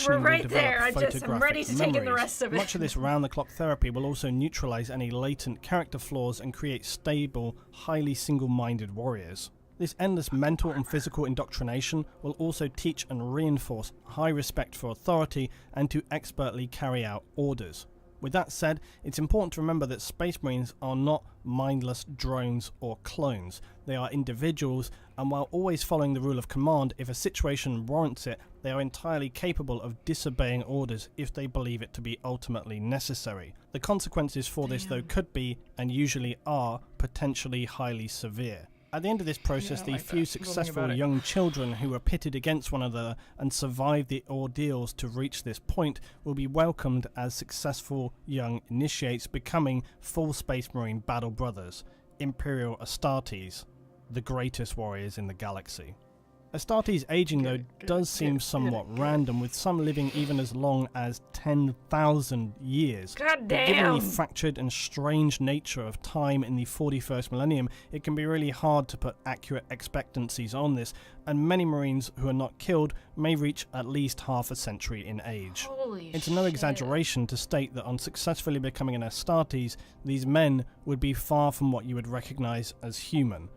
we're right there. I'm ready to take in the rest of it. Much of this round-the-clock therapy will also neutralize any latent character flaws and create stable, highly single-minded warriors. This endless mental and physical indoctrination will also teach and reinforce high respect for authority and to expertly carry out orders. With that said, it's important to remember that Space Marines are not mindless drones or clones. They are individuals, and while always following the rule of command, if a situation warrants it, they are entirely capable of disobeying orders if they believe it to be ultimately necessary. The consequences for this, though, could be, and usually are, potentially highly severe. At the end of this process, the few successful young children who are pitted against one another and survive the ordeals to reach this point will be welcomed as successful young initiates, becoming full Space Marine battle brothers, Imperial Astartes, the greatest warriors in the galaxy. Astartes' aging, though, does seem somewhat random, with some living even as long as 10,000 years. God But given damn! the fractured and strange nature of time in the 41st millennium, it can be really hard to put accurate expectancies on this, and many Marines who are not killed may reach at least half a century in age. Holy It's no shit. exaggeration to state that on successfully becoming an Astartes, these men would be far from what you would recognize as human.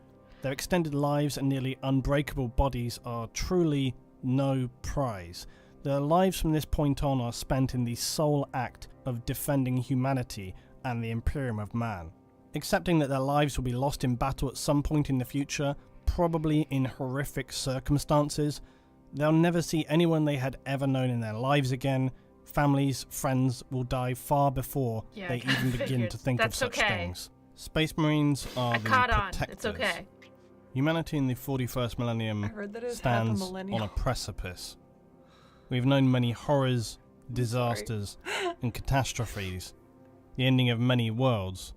Their extended lives and nearly unbreakable bodies are truly no prize. Their lives from this point on are spent in the sole act of defending humanity and the Imperium of Man. Accepting that their lives will be lost in battle at some point in the future, probably in horrific circumstances, they'll never see anyone they had ever known in their lives again. Families, friends will die far before they even begin to think of such things. Space Marines are the protectors. It's okay. Humanity in the 41st millennium stands on a precipice. We've known many horrors, disasters, and catastrophes, the ending of many worlds,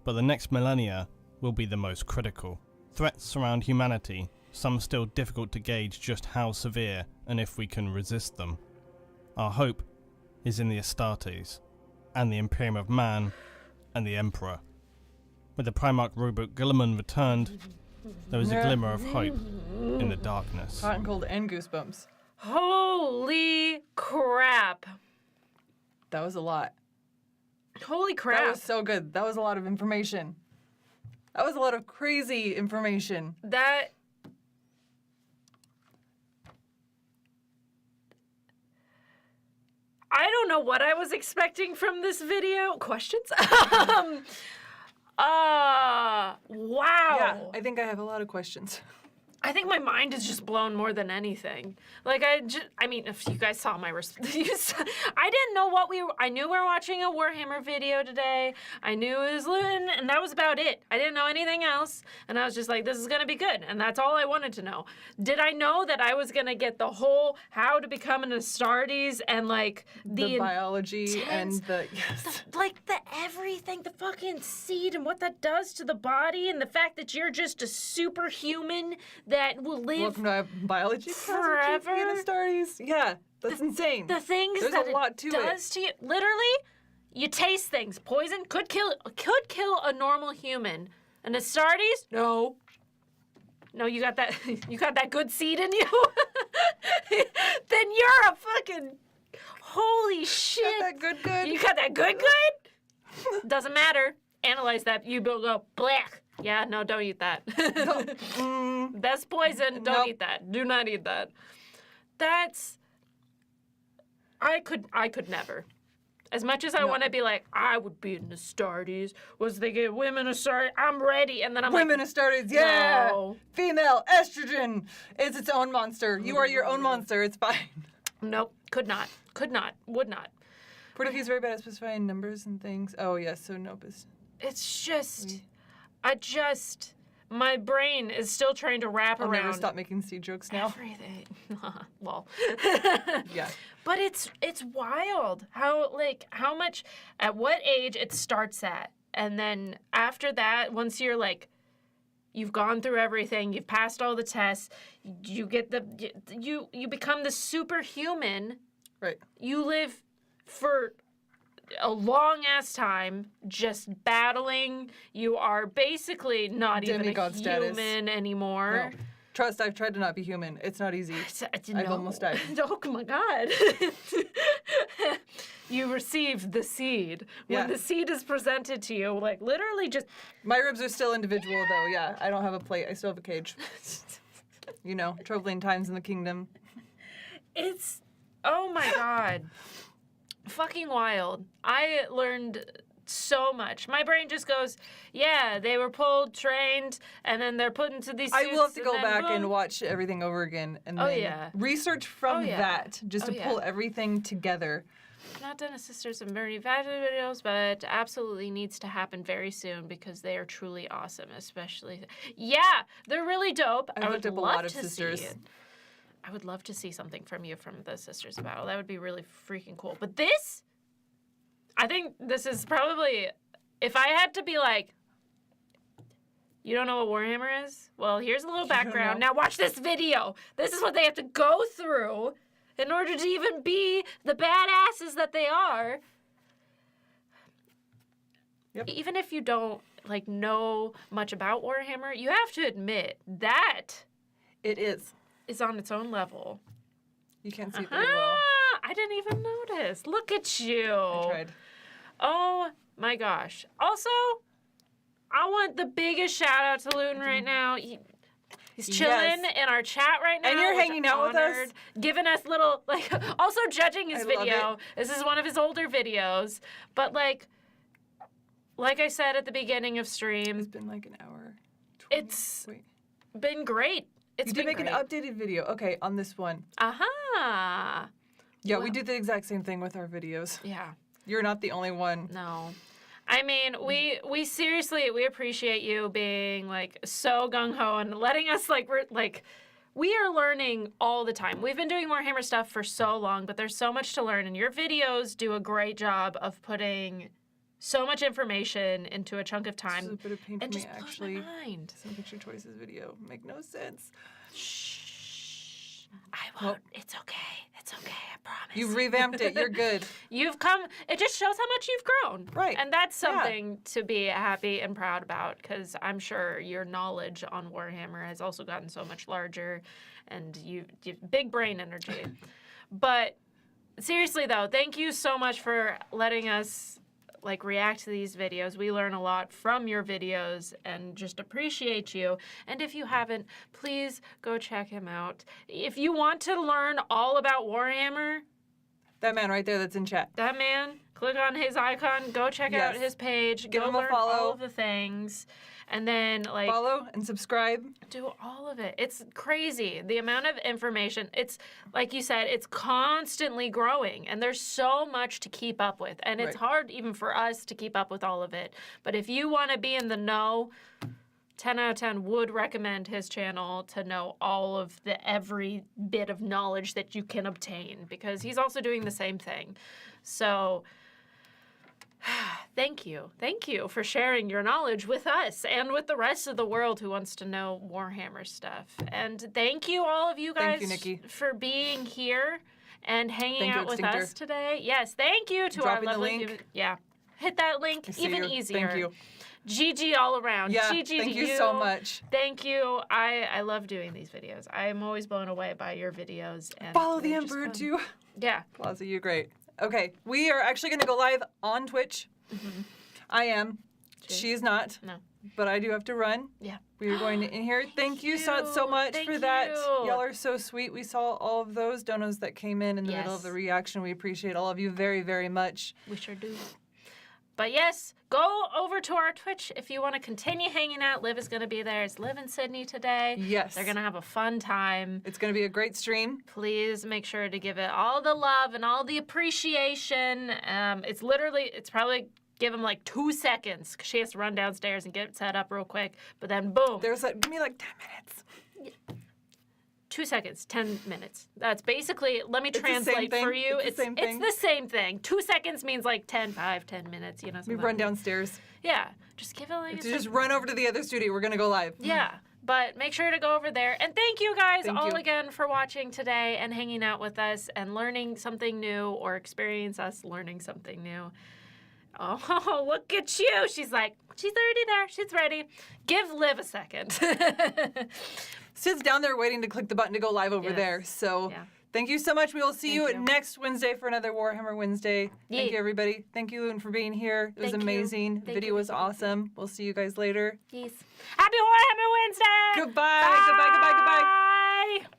but the next millennia will be the most critical. Threats surround humanity, some still difficult to gauge just how severe and if we can resist them. Our hope is in the Astartes, and the Imperium of Man, and the Emperor. With the Primarch rulebook Guilliman returned, there was a glimmer of hope in the darkness. Hot and cold and goosebumps. Holy crap. That was a lot. Holy crap. That was so good. That was a lot of information. That was a lot of crazy information. That... I don't know what I was expecting from this video. Questions? Wow. Yeah, I think I have a lot of questions. I think my mind is just blown more than anything. Like, I mean, if you guys saw my I didn't know what I knew we were watching a Warhammer video today. I knew it was Luton, and that was about it. I didn't know anything else, and I was just like, this is gonna be good, and that's all I wanted to know. Did I know that I was gonna get the whole how to become an Astartes and, like, the biology and the, the everything, the fucking seed and what that does to the body, and the fact that you're just a superhuman that will live welcome to biology forever. In Astartes. Yeah, that's insane. The things There's that a lot to it does to you. Literally, you taste things. Poison could kill a normal human. An Astartes? No. No, you got that you got that good seed in you? Then you're a fucking holy shit. Got that good. You got that good? Doesn't matter. Analyze that. You will go black. Yeah, no, don't eat that. That's poison. Don't eat that. Do not eat that. That's... I could never. As much as I want to be like, I would be an Astartes. Was they get women Astartes? I'm ready. And then I'm women like... Astartes, yeah! No. Female, estrogen. It's its own monster. You are your own monster. It's fine. Nope. Could not. Would not. What if he's very bad at specifying numbers and things? Oh, yes, so nope is... It's just, my brain is still trying to wrap I'll around never stop making seed jokes now. everything. Well, Yeah. but it's wild how much, at what age it starts at. And then after that, once you're like, you've gone through everything, you've passed all the tests, you get you become the superhuman. Right. You live for a long ass time just battling. You are basically not Demigod even a human status. anymore. No. Trust, I've tried to not be human. It's not easy. I've almost died. Oh my God. You receive the seed. Yeah. When the seed is presented to you, like literally just My ribs are still individual, though. Yeah, I don't have a plate. I still have a cage. Troubling times in the kingdom. it's, oh my God. Fucking wild. I learned so much. My brain just goes, yeah, they were pulled, trained, and then they're put into these suits. I will have to go and then back boom. and watch everything over again and Oh, then yeah. research from Oh, yeah. that just Oh, to yeah. pull everything together. I've not done a Sisters of Mercy videos, but absolutely needs to happen very soon because they are truly awesome, especially. Yeah, they're really dope. I've I would looked up a love lot of to sisters. see it. I would love to see something from you from the Sisters Battle. That would be really freaking cool. But this, I think this is probably, if I had to be like, you don't know what Warhammer is? Well, here's a little background. know. Now watch this video. This is what they have to go through in order to even be the badasses that they are. Yep. Even if you don't know much about Warhammer, you have to admit that It is. is on its own level. You can't see it very well. I didn't even notice. Look at you. I tried. Oh my gosh. Also, I want the biggest shout out to Luton right now. He's chilling Yes. in our chat right now. And you're which hanging I'm out with us. honored, giving us little, also judging his I love video. it. This is one of his older videos. But like I said at the beginning of stream, It's been like an hour. 20. it's Wait. been great. It's You did been make great. an updated video. Okay, on this one. Aha. Yeah, Well- we do the exact same thing with our videos. Yeah. You're not the only one. No. I mean, we seriously, we appreciate you being so gung-ho and letting us we are learning all the time. We've been doing Warhammer stuff for so long, but there's so much to learn, and your videos do a great job of putting so much information into a chunk of This is a time bit of pain for and me, just blows actually. my mind. Some picture choices video make no sense. Shh. I won't. It's okay. It's okay. I promise. You've revamped it. You're good. You've come, it just shows how much you've grown. Right. And that's Yeah. something to be happy and proud about, because I'm sure your knowledge on Warhammer has also gotten so much larger, and you big brain energy. But seriously though, thank you so much for letting us react to these videos. We learn a lot from your videos and just appreciate you. And if you haven't, please go check him out. If you want to learn all about Warhammer, That man right there that's in chat. that man, click on his icon, go check out Yes. his page, Give go him a learn follow. all of the things, and then Follow and subscribe. do all of it. It's crazy the amount of information. It's like you said, it's constantly growing, and there's so much to keep up with, and it's Right. hard even for us to keep up with all of it. But if you want to be in the know, 10 out of 10 would recommend his channel to know all of every bit of knowledge that you can obtain, because he's also doing the same thing. So thank you for sharing your knowledge with us and with the rest of the world who wants to know Warhammer stuff. And thank you all of you guys Thank you, Nikki. for being here and hanging Thank you, out with Extinctor. us today. Yes, thank you to Dropping the our lovely link. yeah. Hit that link. I see Even you. easier. Thank you. GG all around. Yeah, GG thank to you so much. Thank you. I love doing these videos. I am always blown away by your videos. And Follow the they're just Emperor fun. too. Yeah. Plaza, you're great. Okay, we are actually going to go live on Twitch. I am. She's not. No. But I do have to run. Yeah. We are going to in here. Thank you so you. much Thank for that. you. Y'all are so sweet. We saw all of those donos that came in the middle of Yes. the reaction. We appreciate all of you very, very much. We sure do. But yes, go over to our Twitch if you want to continue hanging out. Liv is going to be there. It's Liv in Sydney today. Yes. They're going to have a fun time. It's going to be a great stream. Please make sure to give it all the love and all the appreciation. It's probably Give him like 2 seconds because she has to run downstairs and get set up real quick. But then boom. There's like, give me like 10 minutes. 2 seconds, 10 minutes. That's basically, let me the translate same thing. for you. It's the same thing. It's the same thing. 2 seconds means like 10 minutes, you know. We run downstairs. Yeah, just give it like Just run over to the other studio. We're going to go live. Yeah, but make sure to go over there. And thank you guys Thank all you. again for watching today and hanging out with us and learning something new or experience us learning something new. Oh, look at you. She's like, she's already there. She's ready. Give Liv a second. Sid's down there waiting to click the button to go live over Yes. there. So Yeah. thank you so much. We will see Thank you you. next Wednesday for another Warhammer Wednesday. Thank Yay. you, everybody. Thank you, Loon, for being here. It was Thank you. amazing. The Thank video you, was thank you. awesome. We'll see you guys later. Yes. Happy Warhammer Wednesday! Goodbye. Goodbye. Goodbye. Goodbye. Bye.